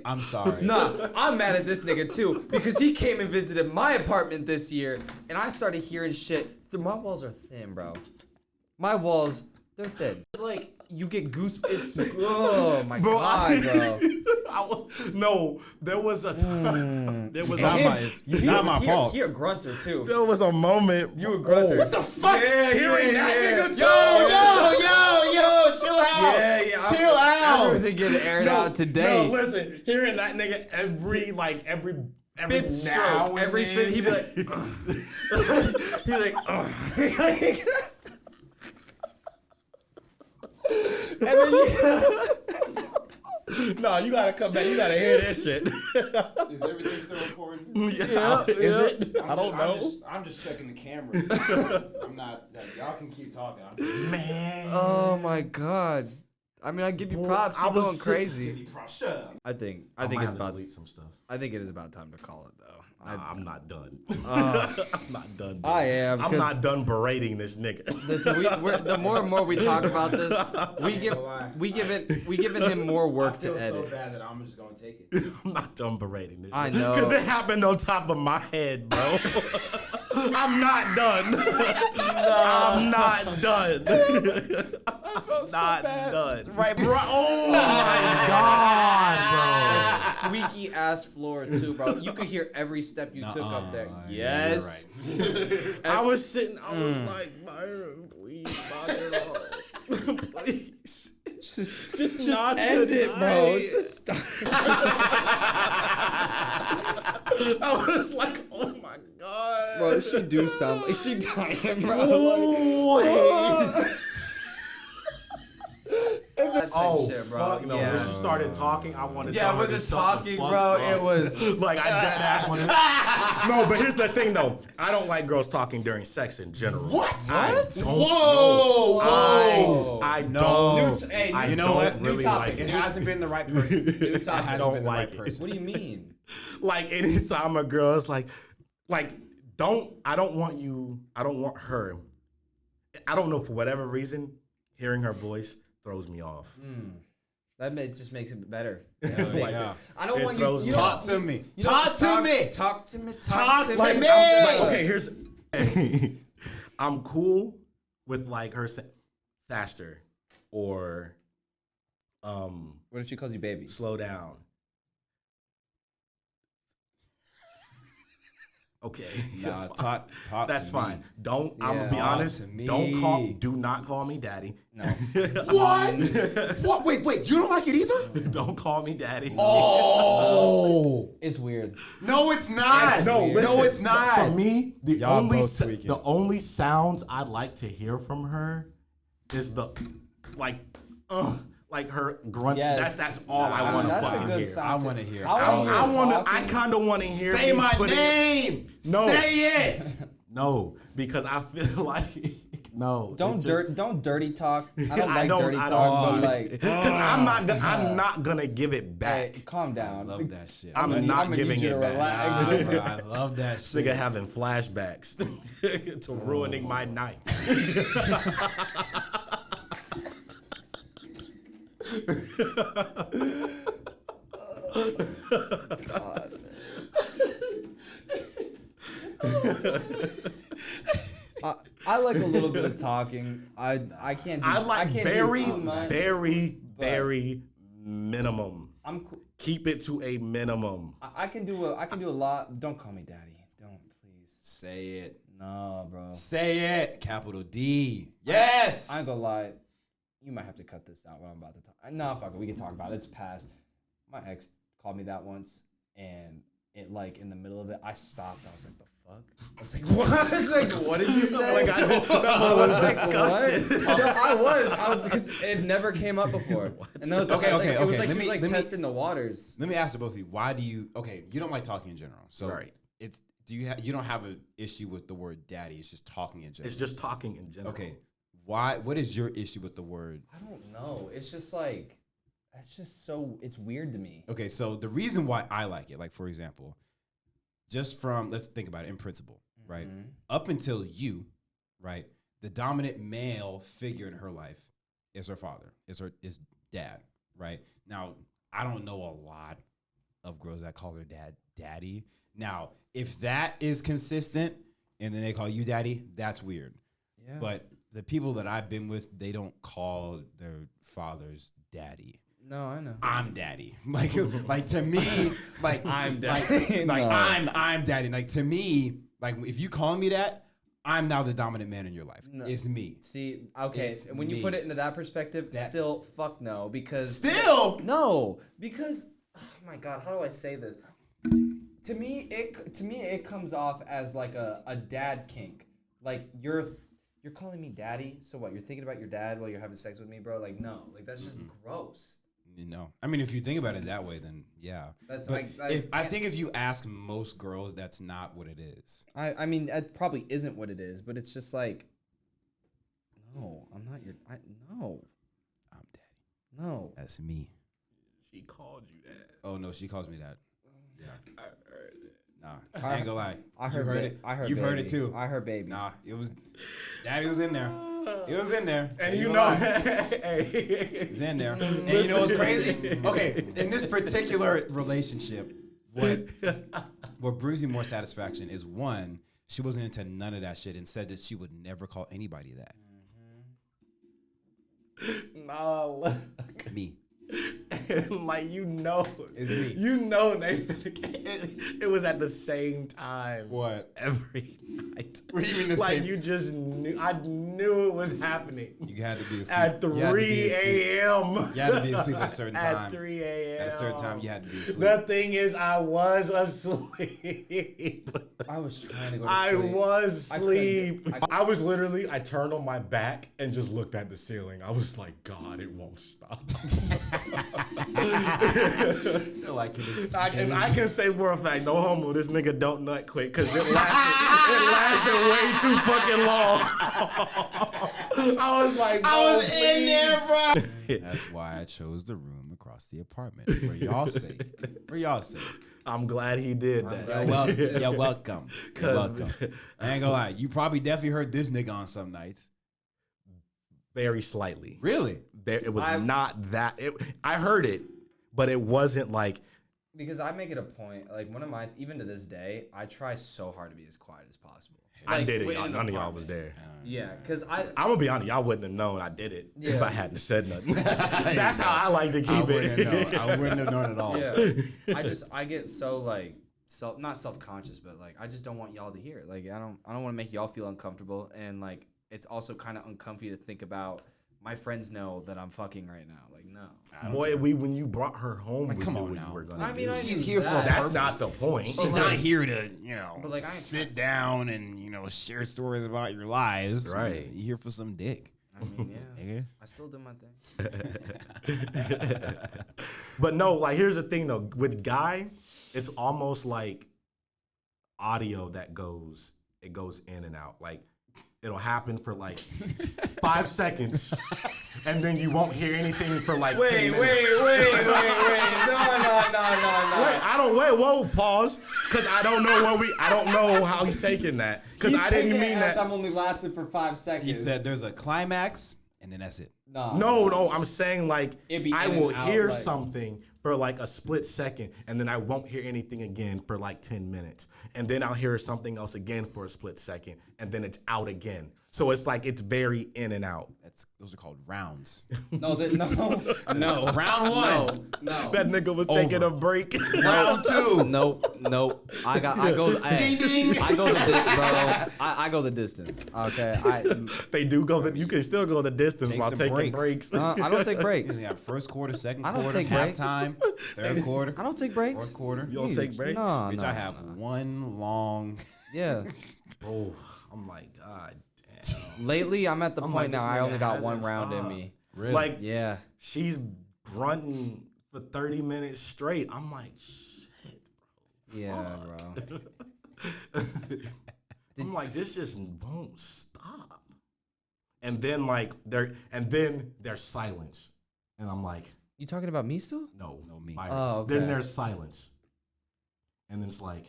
I'm sorry. Nah, I'm mad at this nigga too because he came and visited my apartment this year, and I started hearing shit. My walls are thin, bro. My walls, they're thin. It's like you get goosebumps. Oh my god, bro. No, there was a time. There was not my fault. He a grunter too. There was a moment. You a grunter. What the fuck? Yeah, Hearing that nigga too. Yo, chill out. Yeah. Chill out. Everything getting aired out today. No, listen. Hearing that nigga every Fifth stroke, every fifth, he'd be like, he'd be like, and then no, you gotta come back. You gotta hear this shit. Is everything still recording? Yeah, is it? I don't know. I'm just checking the cameras. I'm not. Y'all can keep talking. Man. oh my god. I mean, I give you props. You're going crazy. Shut up. I think I might it's have to about. delete some stuff. I think it is about time to call it though. I'm not done. Uh, I'm not done. I am. I'm not done berating this nigga. Listen, we're the more and more we talk about this, we giving him more work to edit. so bad that I'm just gonna take it. I'm not done berating this. I know. Because it happened on top of my head, bro. I'm not done. I'm not done. Not done. Right, bro. Oh my God, bro. Squeaky ass floor too, bro. You could hear every step you took up there. Yes. Right. I was sitting. I was like, Byron, please knock it off. Please. Just knock end it, bro. Just stop. I was like, oh my god. Bro, she do sound like she dying, bro. Shit, bro. Fuck no. Yeah. When she started talking, I wanted to tell her with to the shut talking, fuck bro, up. it was like I dead ass wanted. No, but here's the thing though. I don't like girls talking during sex in general. What? I What? don't Whoa, know. whoa. I No. don't. Hey, I you know don't what? really New topic. like It it. hasn't been the right person. It topic. hasn't Don't been the like right it. person. What do you mean? Like anytime a girl is like, I don't want her. I don't know, for whatever reason, hearing her voice throws me off. That just makes it better. Like, I don't It want throws you. me Talk off. to me. You don't Talk to me. Talk to me. Talk to Like, me. I'm, like, okay, here's I'm cool with like her faster or What if she calls you baby? slow down. Okay, Nah, that's fine. talk That's to fine. me. Don't. I'm gonna be Talk honest. to me. Do not call me daddy. No. What? What? Wait. You don't like it either? Don't call me daddy. Oh. It's weird. No, it's not. No, no, it's not. For me, Y'all both tweaking. the only sounds I'd like to hear from her is the like her grunt. Yes. That's all I want to That's a fucking good hear. sound. I wanna hear. I kind of want to hear. Say you my put it- name. No. Say it. No, because I feel like no. Don't dirty talk. I don't like dirty I talk, don't but like, because I'm not gonna give it back. hey, calm down. I love that shit. I'm gonna- not I'm gonna giving need you it to back. relax. Bro, I love that This shit. nigga having flashbacks to ruining my night. I like a little bit of talking. I can't. Do, I like can't very, do too much. very minimum. I'm. Cool. Keep it to a minimum. I can do a lot. Don't call me daddy. Don't please. Say it. No, bro. Say it. Capital D. Yes. I ain't gonna lie. You might have to cut this out. What I'm about to talk. No, fuck it. We can talk about it. It's past. My ex called me that once, and it like in the middle of it, I stopped. I was like, the fuck? I was like, what? I was like, what did you say? Like, I was disgusted. What? No, I was because it never came up before. And that was Okay, like, okay, It was okay. like Let she me- was like let me- testing the waters. Let me ask the both of you. Why do you? Okay, you don't like talking in general. So Right. It's you don't have an issue with the word daddy. It's just talking in general. It's just talking in general. Okay. Why? What is your issue with the word? I don't know. It's just like that's just so. It's weird to me. Okay, so the reason why I like it, like for example, just from let's think about it in principle, right? Up until you, right, the dominant male figure in her life is her father, is dad, right? Now I don't know a lot of girls that call their dad daddy. Now if that is consistent and then they call you daddy, that's weird. Yeah. But the people that I've been with, they don't call their fathers daddy. No, I know. I'm daddy. Like to me, like I'm daddy. Like No. I'm daddy. Like to me, like if you call me that, I'm now the dominant man in your life. No. It's me. See, okay, It's when me. you put it into that perspective, still fuck no, because Still? no, because oh my god, how do I say this? To me, it comes off as like a dad kink. Like you're calling me daddy, so what? You're thinking about your dad while you're having sex with me, bro? Like no, like that's just gross. You know, I mean, if you think about it that way, then yeah. That's but I can't- think if you ask most girls, that's not what it is. I mean, it probably isn't what it is, but it's just like, no, I'm not your. No, I'm daddy. no. That's me. She called you that. Oh no, she calls me that. Yeah. I heard it. Nah, I ain't gonna lie. I You heard, it. I heard. You baby. heard it too. I heard baby. Nah, it was. Daddy was in there. It was in there. And Ain't you gonna know, lie. hey, It's in there. And you know what's crazy? Okay, in this particular relationship, what brings me more satisfaction is one, she wasn't into none of that shit and said that she would never call anybody that. no, Me. like you know, It's me. you know, it was at the same time. What? Every night. What do you mean the like same? you just knew. I knew it was happening. You had to be asleep. At You had to 3 be asleep. a.m. You had to be asleep at a certain time. At 3 a.m. At a certain time, you had to be asleep. The thing is, I was asleep. I was trying to go to I sleep. was I couldn't asleep. do- I was literally, I turned on my back and just looked at the ceiling. I was like, God, it won't stop. Like I can say for a fact, no homo, this nigga don't nut quick because it lasted way too fucking long. I was like, I was in there, bro. That's why I chose the room across the apartment for y'all's sake. For y'all's sake. I'm glad he did that. You're welcome. You're welcome. You're welcome. I ain't gonna lie. You probably definitely heard this nigga on some nights. Very slightly. Really? It was not that. I heard it, but it wasn't like. Because I make it a point, like one of my, even to this day, I try so hard to be as quiet as possible. I Like, did it. in an None of y'all apartment. was there. Yeah, because I'm gonna be honest, y'all wouldn't have known I did it if Yeah. I hadn't said nothing. That's how I like to keep it. I wouldn't have known at all. Yeah, I get so like not self-conscious, but like I just don't want y'all to hear it. Like I don't want to make y'all feel uncomfortable, and like it's also kind of uncomfy to think about. My friends know that I'm fucking right now. Like no. Boy, when you brought her home, we come knew on what now. you were gonna I mean, do. I She's knew here for a that. That's not the point. She's not here to, But, like, I ain't sit down and, share stories about your lives. Right. You're here for some dick. I mean, yeah. Nigga. I still do my thing. But no, like here's the thing though. With Guy, it's almost like audio that goes in and out. Like it'll happen for like 5 seconds, and then you won't hear anything for like 10 minutes. Wait. No. Whoa, pause. Cause I don't know how he's taking that. Cause I didn't mean that. I'm only lasting for 5 seconds. He said there's a climax, and then that's it. No, I'm saying like It'd be I in will and out, hear like- something for like a split second, and then I won't hear anything again for like 10 minutes. And then I'll hear something else again for a split second, and then it's out again. So it's like it's very in and out. Those are called rounds. No. Round one. No. That nigga was taking a break. Round two. Nope. I go. Ding, ding. I go the bro. I go the distance. Okay. They do go you can still go the distance Take while some taking breaks. breaks. I don't take breaks. You have first quarter, second I don't quarter, take breaks. halftime, third quarter, I don't take breaks. fourth quarter. You don't take breaks? No, Bitch, no, I have one long. Yeah. Oh, I'm like, God damn. Lately, I'm at the I'm point like, now. this I nigga only got one hasn't round in stopped. me. Really? Like Yeah. she's grunting for 30 minutes straight. I'm like, shit. Yeah, bro. I'm like, this just won't stop. And then there's silence. And I'm like, You talking about me still? no, me. fire. Oh, okay. Then there's silence. And then it's like,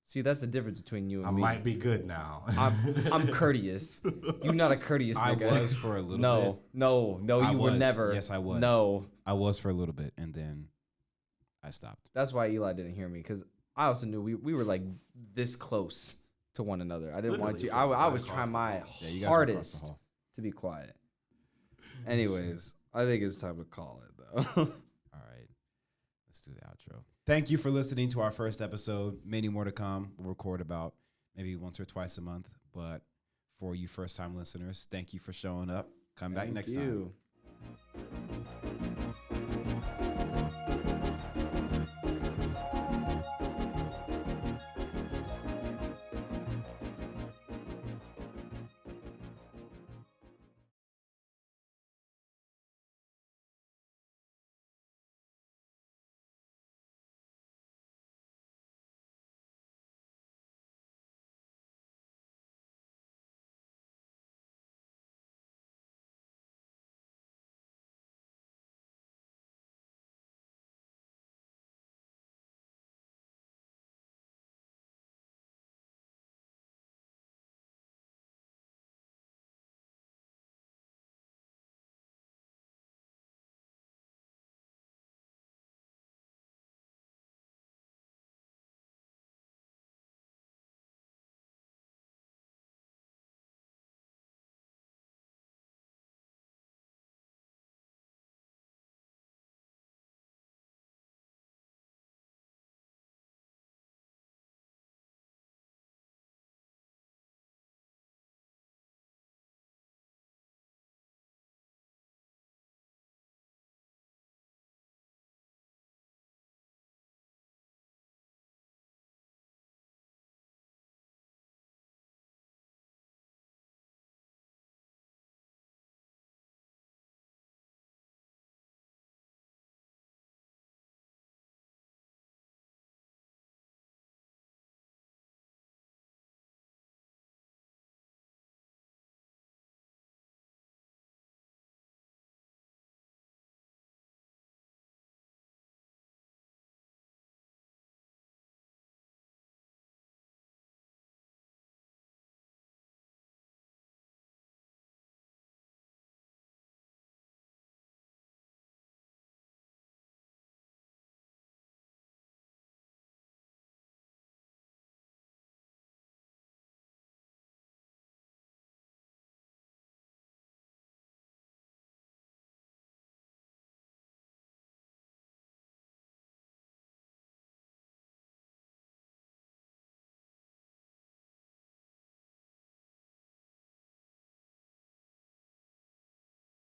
See, that's the difference between you and I me. might be good now. I'm courteous. You're not a courteous I nigga. was for a little bit. No, I you were was. never. Yes, I was. No. I was for a little bit, and then I stopped. That's why Eli didn't hear me, because I also knew we were like this close to one another. I didn't want Literally, you. so I right was across trying the my hall. Yeah, you guys were across the hardest hall. to be quiet. Anyways, I think it's time to call it though. All right, let's do the outro. Thank you for listening to our first episode. Many more to come. We'll record about maybe once or twice a month. But for you first-time listeners, thank you for showing up. Come back next time. time.